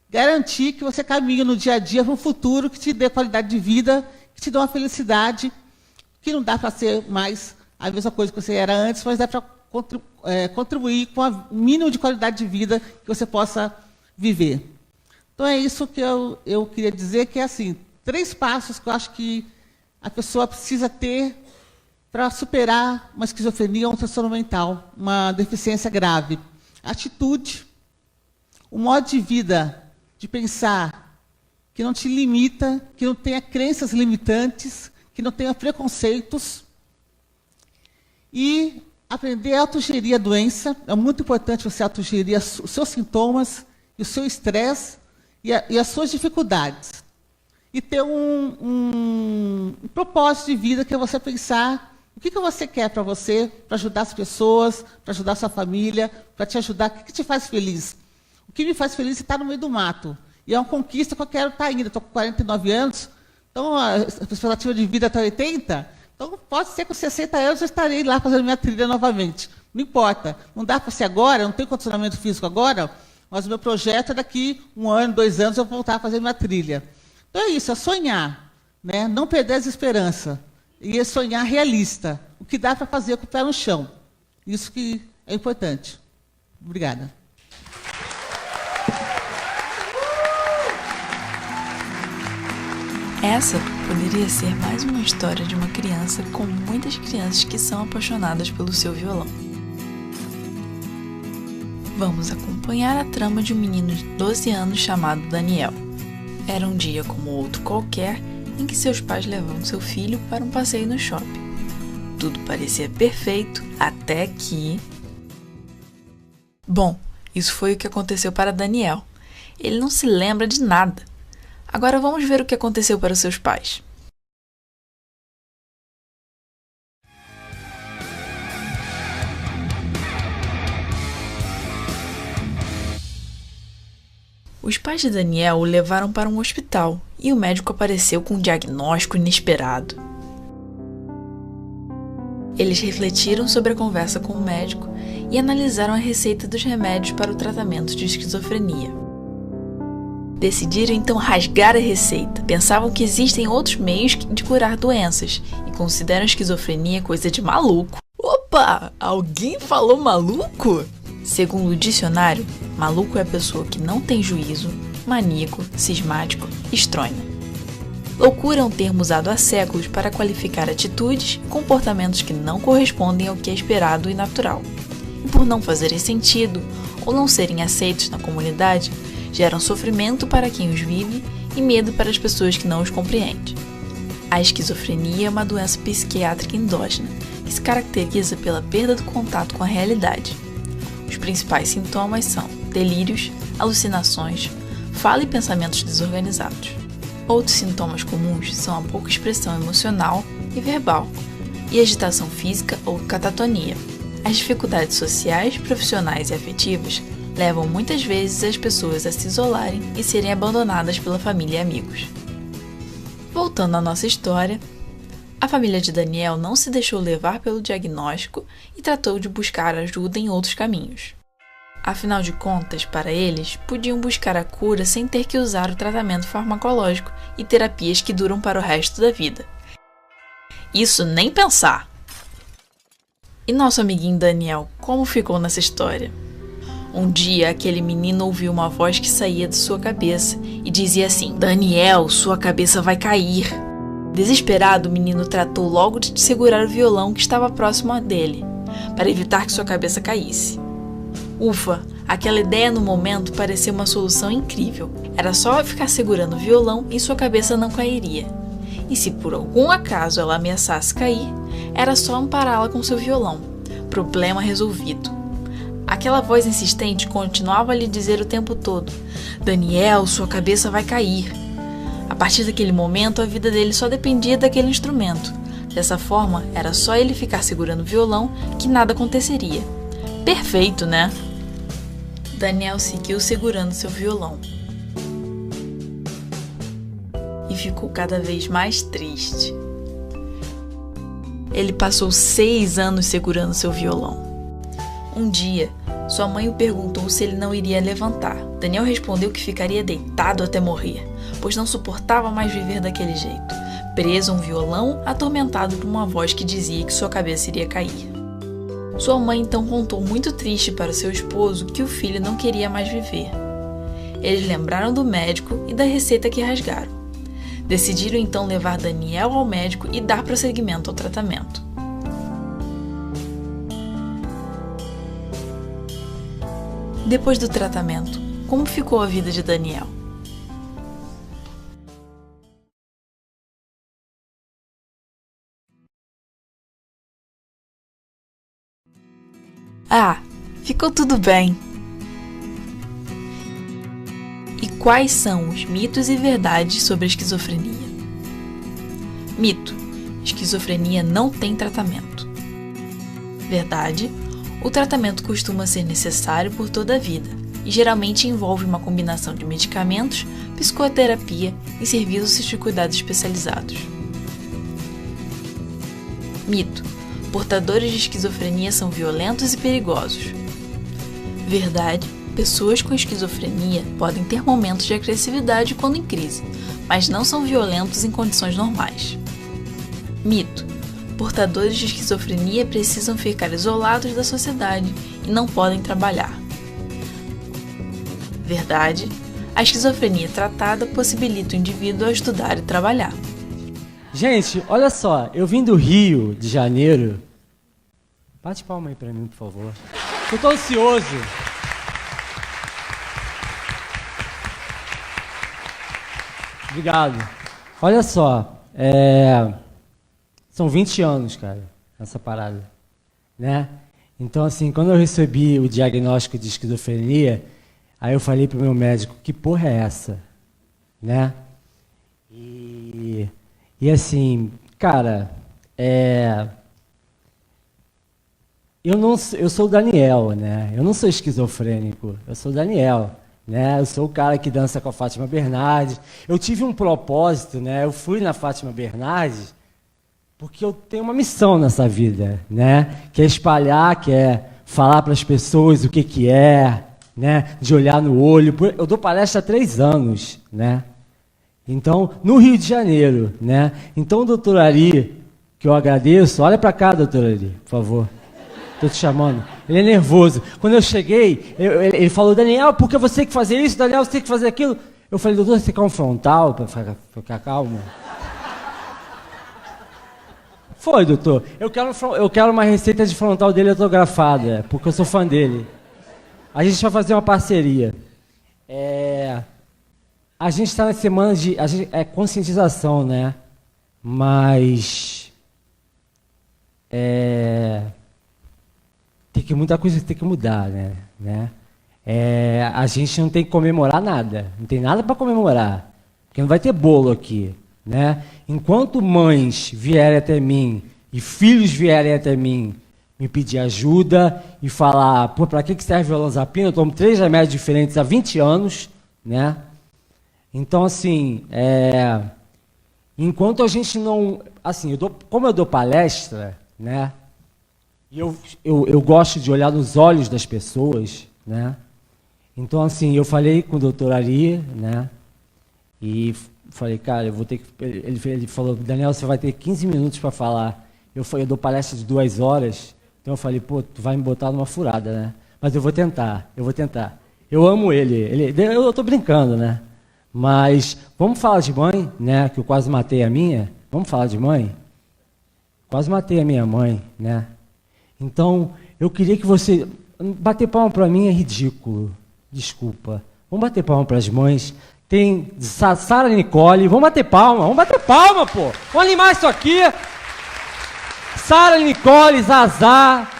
garantir que você caminhe no dia a dia para um futuro que te dê qualidade de vida, que te dê uma felicidade, que não dá para ser mais a mesma coisa que você era antes, mas dá para contribuir com o mínimo de qualidade de vida que você possa viver. Então, é isso que eu queria dizer, que é assim, 3 passos que eu acho que a pessoa precisa ter para superar uma esquizofrenia ou um transtorno mental, uma deficiência grave. Atitude, um modo de vida, de pensar, que não te limita, que não tenha crenças limitantes, que não tenha preconceitos. E aprender a autogerir a doença. É muito importante você autogerir os seus sintomas, e o seu estresse e as suas dificuldades. E ter um propósito de vida, que é você pensar o que você quer para você, para ajudar as pessoas, para ajudar a sua família, para te ajudar. O que te faz feliz? O que me faz feliz é estar no meio do mato. E é uma conquista que eu quero estar ainda. Estou com 49 anos, então a expectativa de vida até 80. Então, pode ser que com 60 anos eu estarei lá fazendo minha trilha novamente. Não importa. Não dá para ser agora, não tenho condicionamento físico agora, mas o meu projeto é daqui 1 ano, 2 anos, eu voltar a fazer minha trilha. Então é isso, é sonhar, né? Não perder as esperanças. E é sonhar realista. O que dá para fazer com o pé no chão. Isso que é importante. Obrigada. Essa poderia ser mais uma história de uma criança, como muitas crianças que são apaixonadas pelo seu violão. Vamos acompanhar a trama de um menino de 12 anos chamado Daniel. Era um dia como outro qualquer, em que seus pais levavam seu filho para um passeio no shopping. Tudo parecia perfeito, até que... Bom, isso foi o que aconteceu para Daniel. Ele não se lembra de nada. Agora vamos ver o que aconteceu para os seus pais. Os pais de Daniel o levaram para um hospital e o médico apareceu com um diagnóstico inesperado. Eles refletiram sobre a conversa com o médico e analisaram a receita dos remédios para o tratamento de esquizofrenia. Decidiram então rasgar a receita. Pensavam que existem outros meios de curar doenças e consideram a esquizofrenia coisa de maluco. Opa! Alguém falou maluco? Segundo o dicionário, maluco é a pessoa que não tem juízo, maníaco, cismático, estróina. Loucura é um termo usado há séculos para qualificar atitudes e comportamentos que não correspondem ao que é esperado e natural. E por não fazerem sentido ou não serem aceitos na comunidade, geram sofrimento para quem os vive e medo para as pessoas que não os compreendem. A esquizofrenia é uma doença psiquiátrica endógena que se caracteriza pela perda do contato com a realidade. Os principais sintomas são delírios, alucinações, fala e pensamentos desorganizados. Outros sintomas comuns são a pouca expressão emocional e verbal, e agitação física ou catatonia. As dificuldades sociais, profissionais e afetivas levam muitas vezes as pessoas a se isolarem e serem abandonadas pela família e amigos. Voltando à nossa história, a família de Daniel não se deixou levar pelo diagnóstico e tratou de buscar ajuda em outros caminhos. Afinal de contas, para eles, podiam buscar a cura sem ter que usar o tratamento farmacológico e terapias que duram para o resto da vida. Isso nem pensar! E nosso amiguinho Daniel, como ficou nessa história? Um dia, aquele menino ouviu uma voz que saía de sua cabeça e dizia assim: Daniel, sua cabeça vai cair. Desesperado, o menino tratou logo de segurar o violão que estava próximo dele, para evitar que sua cabeça caísse. Ufa, aquela ideia no momento parecia uma solução incrível. Era só ficar segurando o violão e sua cabeça não cairia. E se por algum acaso ela ameaçasse cair, era só ampará-la com seu violão. Problema resolvido. Aquela voz insistente continuava a lhe dizer o tempo todo: Daniel, sua cabeça vai cair. A partir daquele momento, a vida dele só dependia daquele instrumento. Dessa forma, era só ele ficar segurando o violão que nada aconteceria. Perfeito, né? Daniel seguiu segurando seu violão. E ficou cada vez mais triste. Ele passou 6 anos segurando seu violão. Um dia, sua mãe o perguntou se ele não iria levantar. Daniel respondeu que ficaria deitado até morrer, pois não suportava mais viver daquele jeito, preso a um violão, atormentado por uma voz que dizia que sua cabeça iria cair. Sua mãe então contou muito triste para seu esposo que o filho não queria mais viver. Eles lembraram do médico e da receita que rasgaram. Decidiram então levar Daniel ao médico e dar prosseguimento ao tratamento. Depois do tratamento, como ficou a vida de Daniel? Ah, ficou tudo bem. E quais são os mitos e verdades sobre a esquizofrenia? Mito: esquizofrenia não tem tratamento. Verdade: o tratamento costuma ser necessário por toda a vida e geralmente envolve uma combinação de medicamentos, psicoterapia e serviços de cuidados especializados. Mito: portadores de esquizofrenia são violentos e perigosos. Verdade: pessoas com esquizofrenia podem ter momentos de agressividade quando em crise, mas não são violentos em condições normais. Mito: portadores de esquizofrenia precisam ficar isolados da sociedade e não podem trabalhar. Verdade: a esquizofrenia tratada possibilita o indivíduo a estudar e trabalhar. Gente, olha só, eu vim do Rio de Janeiro. Bate palma aí pra mim, por favor. Eu tô ansioso. Obrigado. Olha só, são 20 anos, cara, essa parada, né? Então, assim, quando eu recebi o diagnóstico de esquizofrenia, aí eu falei pro meu médico: que porra é essa? Né? E assim, cara, eu sou o Daniel, né? Eu não sou esquizofrênico, eu sou o Daniel, né? Eu sou o cara que dança com a Fátima Bernardes. Eu tive um propósito, né? Eu fui na Fátima Bernardes porque eu tenho uma missão nessa vida, né? Que é espalhar, que é falar para as pessoas o que é, né? De olhar no olho. Eu dou palestra há 3 anos, né? Então, no Rio de Janeiro, né? Então, o doutor Ari, que eu agradeço, olha para cá, doutor Ari, por favor. Estou te chamando. Ele é nervoso. Quando eu cheguei, ele falou: Daniel, por que você tem que fazer isso? Daniel, você tem que fazer aquilo? Eu falei: doutor, você quer um frontal para ficar calmo? Foi, doutor. Eu quero uma receita de frontal dele autografada, porque eu sou fã dele. A gente vai fazer uma parceria. A gente está na semana de conscientização, né? Mas muita coisa tem que mudar, né? A gente não tem que comemorar nada, não tem nada para comemorar, porque não vai ter bolo aqui, né? Enquanto mães vierem até mim e filhos vierem até mim me pedir ajuda e falar, pô, para que serve a olanzapina? Eu tomo 3 remédios diferentes há 20 anos, né? Então, assim, enquanto a gente não... Assim, como eu dou palestra, né? E eu gosto de olhar nos olhos das pessoas, né? Então, assim, eu falei com o doutor Ari, né? E falei, cara, eu vou ter que... Ele falou, Daniel, você vai ter 15 minutos para falar. Eu dou palestra de 2 horas, então eu falei, pô, tu vai me botar numa furada, né? Mas eu vou tentar. Eu amo ele. Eu estou brincando, né? Mas vamos falar de mãe, né? Que eu quase matei a minha. Vamos falar de mãe? Quase matei a minha mãe, né? Então, eu queria que você... Bater palma para mim é ridículo. Desculpa. Vamos bater palma para as mães. Tem Sara Nicole. Vamos bater palma, pô. Vamos animar isso aqui. Sara Nicole, Zazá.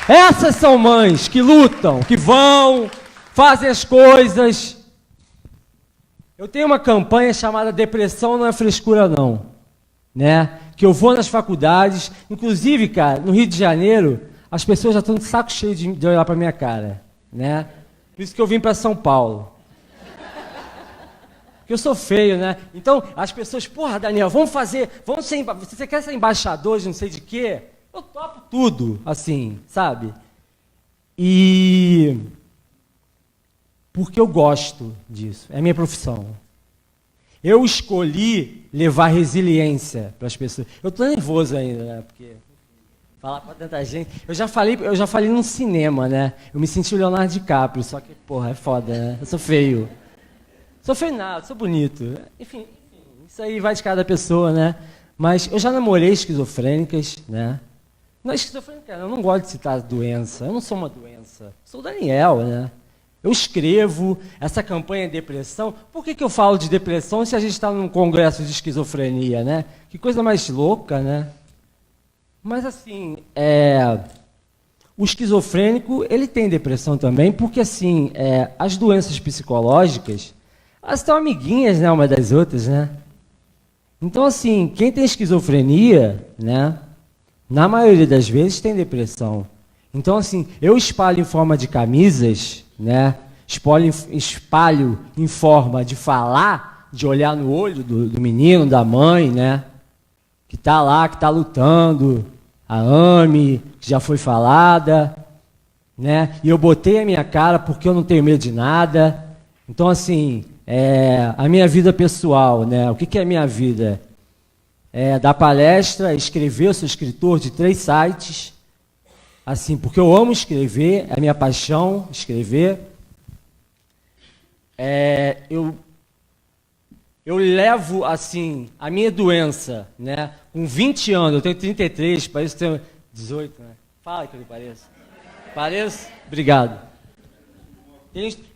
Essas são mães que lutam, que vão, fazem as coisas. Eu tenho uma campanha chamada Depressão Não é Frescura Não, né? Que eu vou nas faculdades, inclusive, cara, no Rio de Janeiro, as pessoas já estão de saco cheio de olhar para minha cara, né? Por isso que eu vim para São Paulo. Porque eu sou feio, né? Então, as pessoas, porra, Daniel, você quer ser embaixador de não sei de quê? Eu topo tudo, assim, sabe? E... porque eu gosto disso, é a minha profissão. Eu escolhi levar resiliência para as pessoas. Eu estou nervoso ainda, né? Porque falar para tanta gente... Eu já falei num cinema, né? Eu me senti o Leonardo DiCaprio, só que, porra, é foda, né? Eu sou feio. Sou feio nada, sou bonito. Enfim, isso aí vai de cada pessoa, né? Mas eu já namorei esquizofrênicas, né? Não, esquizofrênica, eu não gosto de citar doença. Eu não sou uma doença. Sou o Daniel, né? Eu escrevo essa campanha de depressão. Por que eu falo de depressão se a gente está num congresso de esquizofrenia, né? Que coisa mais louca, né? Mas, assim, o esquizofrênico, ele tem depressão também, porque, assim, as doenças psicológicas, elas estão amiguinhas, né, uma das outras, né? Então, assim, quem tem esquizofrenia, né, na maioria das vezes tem depressão. Então, assim, eu espalho em forma de camisas, né? Espalho em forma de falar, de olhar no olho do menino, da mãe, né? Que está lá, que está lutando, a AME, que já foi falada, né? E eu botei a minha cara porque eu não tenho medo de nada. Então, assim, a minha vida pessoal, né? O que é a minha vida? Dar palestra, escrever, eu sou escritor de 3 sites, assim, porque eu amo escrever, é a minha paixão, escrever. Eu levo, assim, a minha doença, né? Com 20 anos, eu tenho 33, pareço ter 18, né? Fala que eu lhe pareço. Pareço? Obrigado.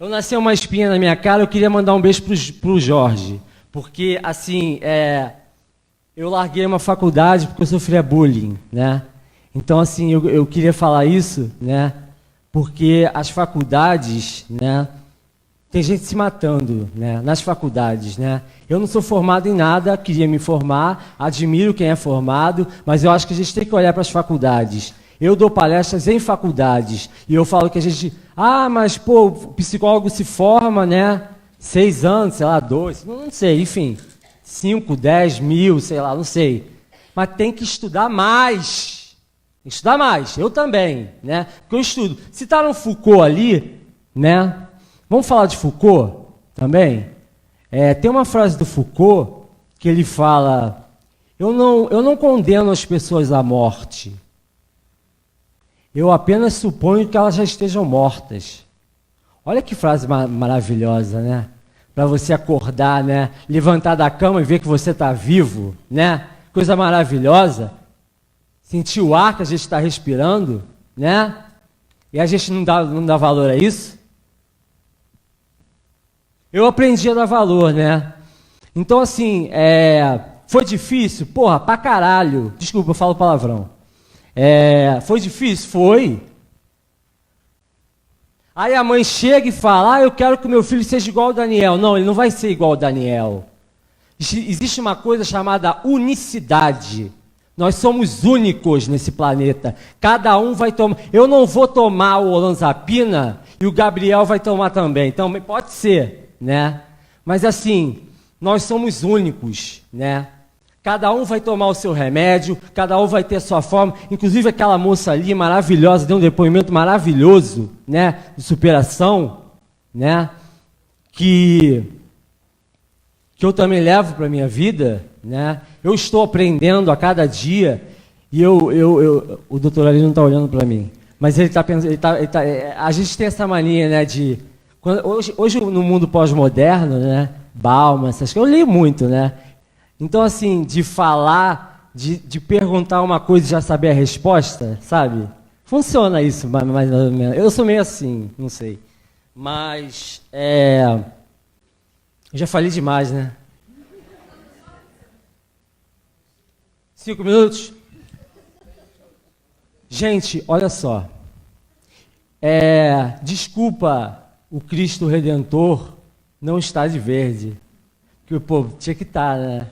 Eu nasci uma espinha na minha cara, eu queria mandar um beijo pro Jorge, porque, assim, eu larguei uma faculdade porque eu sofria bullying, né? Então, assim, eu queria falar isso, né? Porque as faculdades, né? Tem gente se matando, né? Nas faculdades, né? Eu não sou formado em nada, queria me formar, admiro quem é formado, mas eu acho que a gente tem que olhar para as faculdades. Eu dou palestras em faculdades e eu falo que a gente... mas, pô, o psicólogo se forma, né? 6 anos, sei lá, 2, não sei, enfim. 5, 10 mil, sei lá, não sei. Mas tem que estudar mais. Estudar mais, eu também, né? Porque eu estudo. Citaram Foucault ali, né? Vamos falar de Foucault também? Tem uma frase do Foucault que ele fala: eu não condeno as pessoas à morte. Eu apenas suponho que elas já estejam mortas. Olha que frase maravilhosa, né? Para você acordar, né? Levantar da cama e ver que você está vivo, né? Coisa maravilhosa. Sentir o ar que a gente está respirando, né? E a gente não dá valor a isso. Eu aprendi a dar valor, né? Então, assim, foi difícil? Porra, pra caralho. Desculpa, eu falo palavrão. Foi difícil? Foi. Aí a mãe chega e fala: eu quero que o meu filho seja igual ao Daniel. Não, ele não vai ser igual ao Daniel. Existe uma coisa chamada unicidade. Nós somos únicos nesse planeta. Cada um vai tomar. Eu não vou tomar o olanzapina e o Gabriel vai tomar também. Então, pode ser, né? Mas assim, nós somos únicos, né? Cada um vai tomar o seu remédio, cada um vai ter a sua forma. Inclusive aquela moça ali, maravilhosa, deu um depoimento maravilhoso, né? De superação, né? Que eu também levo para a minha vida, né? Eu estou aprendendo a cada dia e o doutor ali não está olhando para mim, mas ele está pensando, a gente tem essa mania, né, de hoje no mundo pós-moderno, né, Bauman, essas coisas, eu leio muito, né? Então assim, de falar, de perguntar uma coisa e já saber a resposta, sabe? Funciona isso, mais ou menos. Eu sou meio assim, não sei, mas eu já falei demais, né? 5 minutos? Gente, olha só. Desculpa o Cristo Redentor não estar de verde. Porque, pô, tinha que estar, né?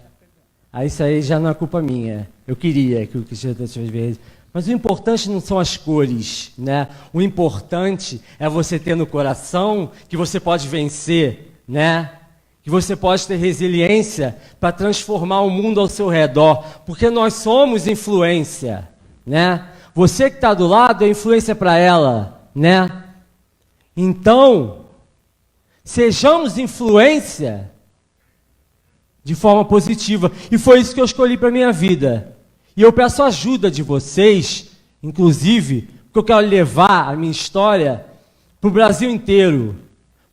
Aí isso aí já não é culpa minha. Eu queria que o Cristo Redentor estivesse de verde. Mas o importante não são as cores, né? O importante é você ter no coração que você pode vencer, né? Que você pode ter resiliência para transformar o mundo ao seu redor, porque nós somos influência, né? Você que está do lado é influência para ela, né? Então, sejamos influência de forma positiva, e foi isso que eu escolhi para a minha vida. E eu peço ajuda de vocês, inclusive, porque eu quero levar a minha história para o Brasil inteiro.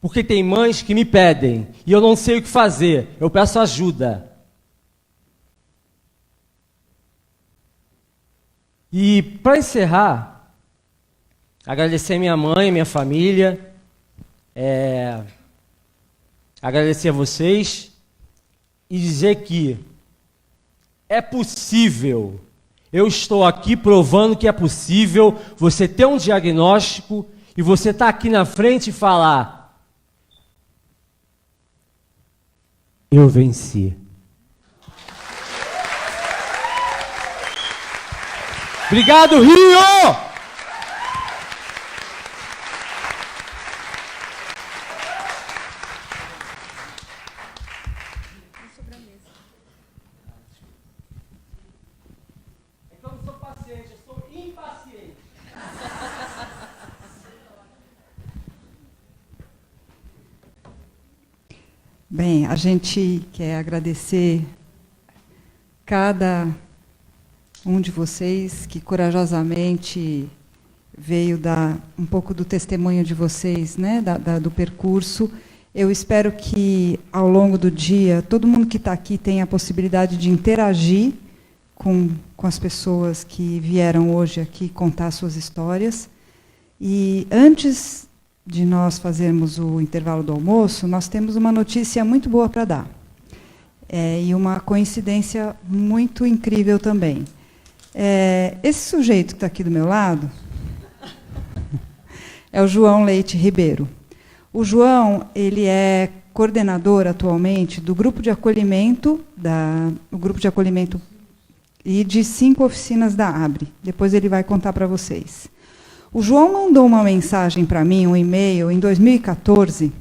Porque tem mães que me pedem e eu não sei o que fazer, eu peço ajuda. E para encerrar, agradecer a minha mãe, minha família, agradecer a vocês e dizer que é possível, eu estou aqui provando que é possível você ter um diagnóstico e você estar aqui na frente e falar: eu venci. Obrigado, Rio! É que eu não sou paciente, eu sou impaciente. Bem, a gente quer agradecer cada um de vocês que corajosamente veio dar um pouco do testemunho de vocês, né, do percurso. Eu espero que, ao longo do dia, todo mundo que está aqui tenha a possibilidade de interagir com as pessoas que vieram hoje aqui contar suas histórias. E antes de nós fazermos o intervalo do almoço, nós temos uma notícia muito boa para dar. E uma coincidência muito incrível também. Esse sujeito que está aqui do meu lado é o João Leite Ribeiro. O João, ele é coordenador atualmente do grupo de acolhimento, e de 5 oficinas da ABRE. Depois ele vai contar para vocês. O João mandou uma mensagem para mim, um e-mail, em 2014,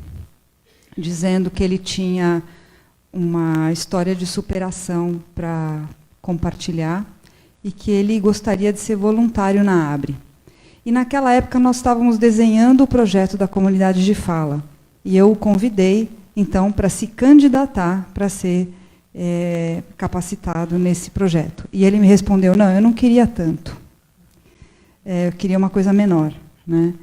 dizendo que ele tinha uma história de superação para compartilhar e que ele gostaria de ser voluntário na ABRE. E naquela época nós estávamos desenhando o projeto da comunidade de fala. E eu o convidei, então, para se candidatar para ser capacitado nesse projeto. E ele me respondeu: não, eu não queria tanto. Eu queria uma coisa menor, né?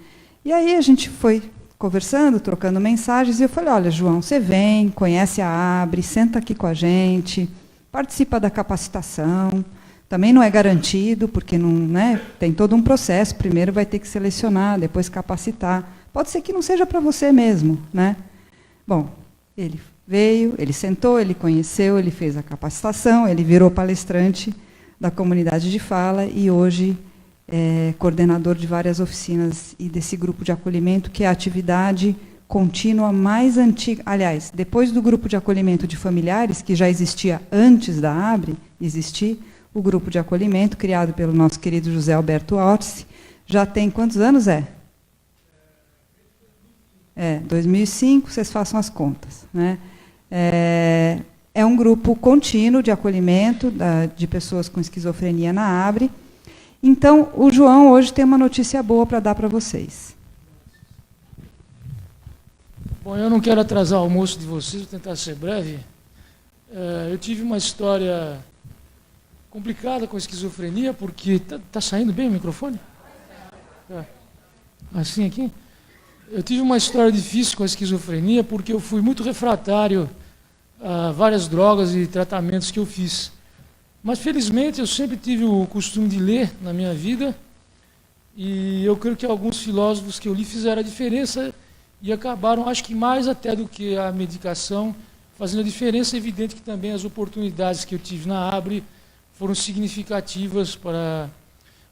E aí a gente foi conversando, trocando mensagens, e eu falei: olha, João, você vem, conhece a ABRE, senta aqui com a gente, participa da capacitação. Também não é garantido, porque não, né, tem todo um processo. Primeiro vai ter que selecionar, depois capacitar. Pode ser que não seja para você mesmo, né? Bom, ele veio, ele sentou, ele conheceu, ele fez a capacitação, ele virou palestrante da comunidade de fala e hoje é coordenador de várias oficinas e desse grupo de acolhimento, que é a atividade contínua mais antiga. Aliás, depois do grupo de acolhimento de familiares, que já existia antes da ABRE existir, O grupo de acolhimento, criado pelo nosso querido José Alberto Orsi, já tem quantos anos é? 2005, vocês façam as contas, né? É um grupo contínuo de acolhimento de pessoas com esquizofrenia na ABRE. Então, o João hoje tem uma notícia boa para dar para vocês. Bom, eu não quero atrasar o almoço de vocês, vou tentar ser breve. Eu tive uma história complicada com a esquizofrenia, porque... Tá saindo bem o microfone? Assim aqui? Eu tive uma história difícil com a esquizofrenia, porque eu fui muito refratário a várias drogas e tratamentos que eu fiz. Mas, felizmente, eu sempre tive o costume de ler na minha vida, e eu creio que alguns filósofos que eu li fizeram a diferença e acabaram, acho que mais até do que a medicação, fazendo a diferença. É evidente que também as oportunidades que eu tive na ABRE foram significativas para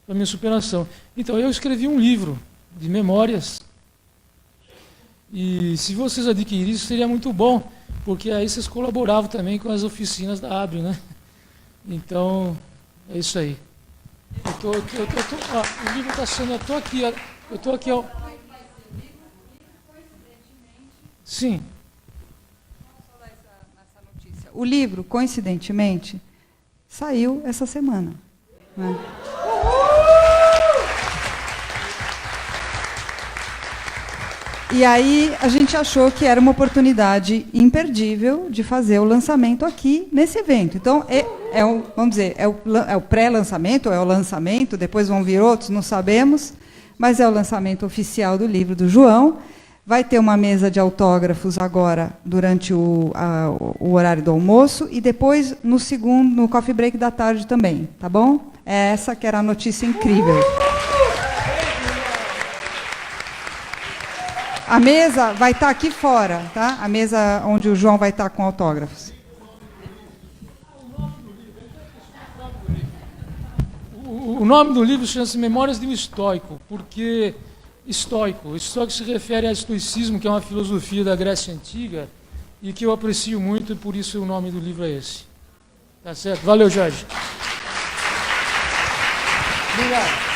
a minha superação. Então, eu escrevi um livro de memórias, e se vocês adquirirem, isso seria muito bom, porque aí vocês colaboravam também com as oficinas da ABRE, né? Então, é isso aí. O livro está sendo... Eu estou aqui... Sim. O livro, coincidentemente, saiu essa semana, né? E aí a gente achou que era uma oportunidade imperdível de fazer o lançamento aqui nesse evento. Então, vamos dizer, é o pré-lançamento, ou é o lançamento, depois vão vir outros, não sabemos, mas é o lançamento oficial do livro do João. Vai ter uma mesa de autógrafos agora, durante o horário do almoço, e depois no coffee break da tarde também, tá bom? Essa que era a notícia incrível. A mesa vai estar aqui fora, tá? A mesa onde o João vai estar com autógrafos. O nome do livro chama-se Memórias de um Estoico, porque estoico se refere ao estoicismo, que é uma filosofia da Grécia Antiga, e que eu aprecio muito, e por isso o nome do livro é esse. Tá certo? Valeu, Jorge. Obrigado.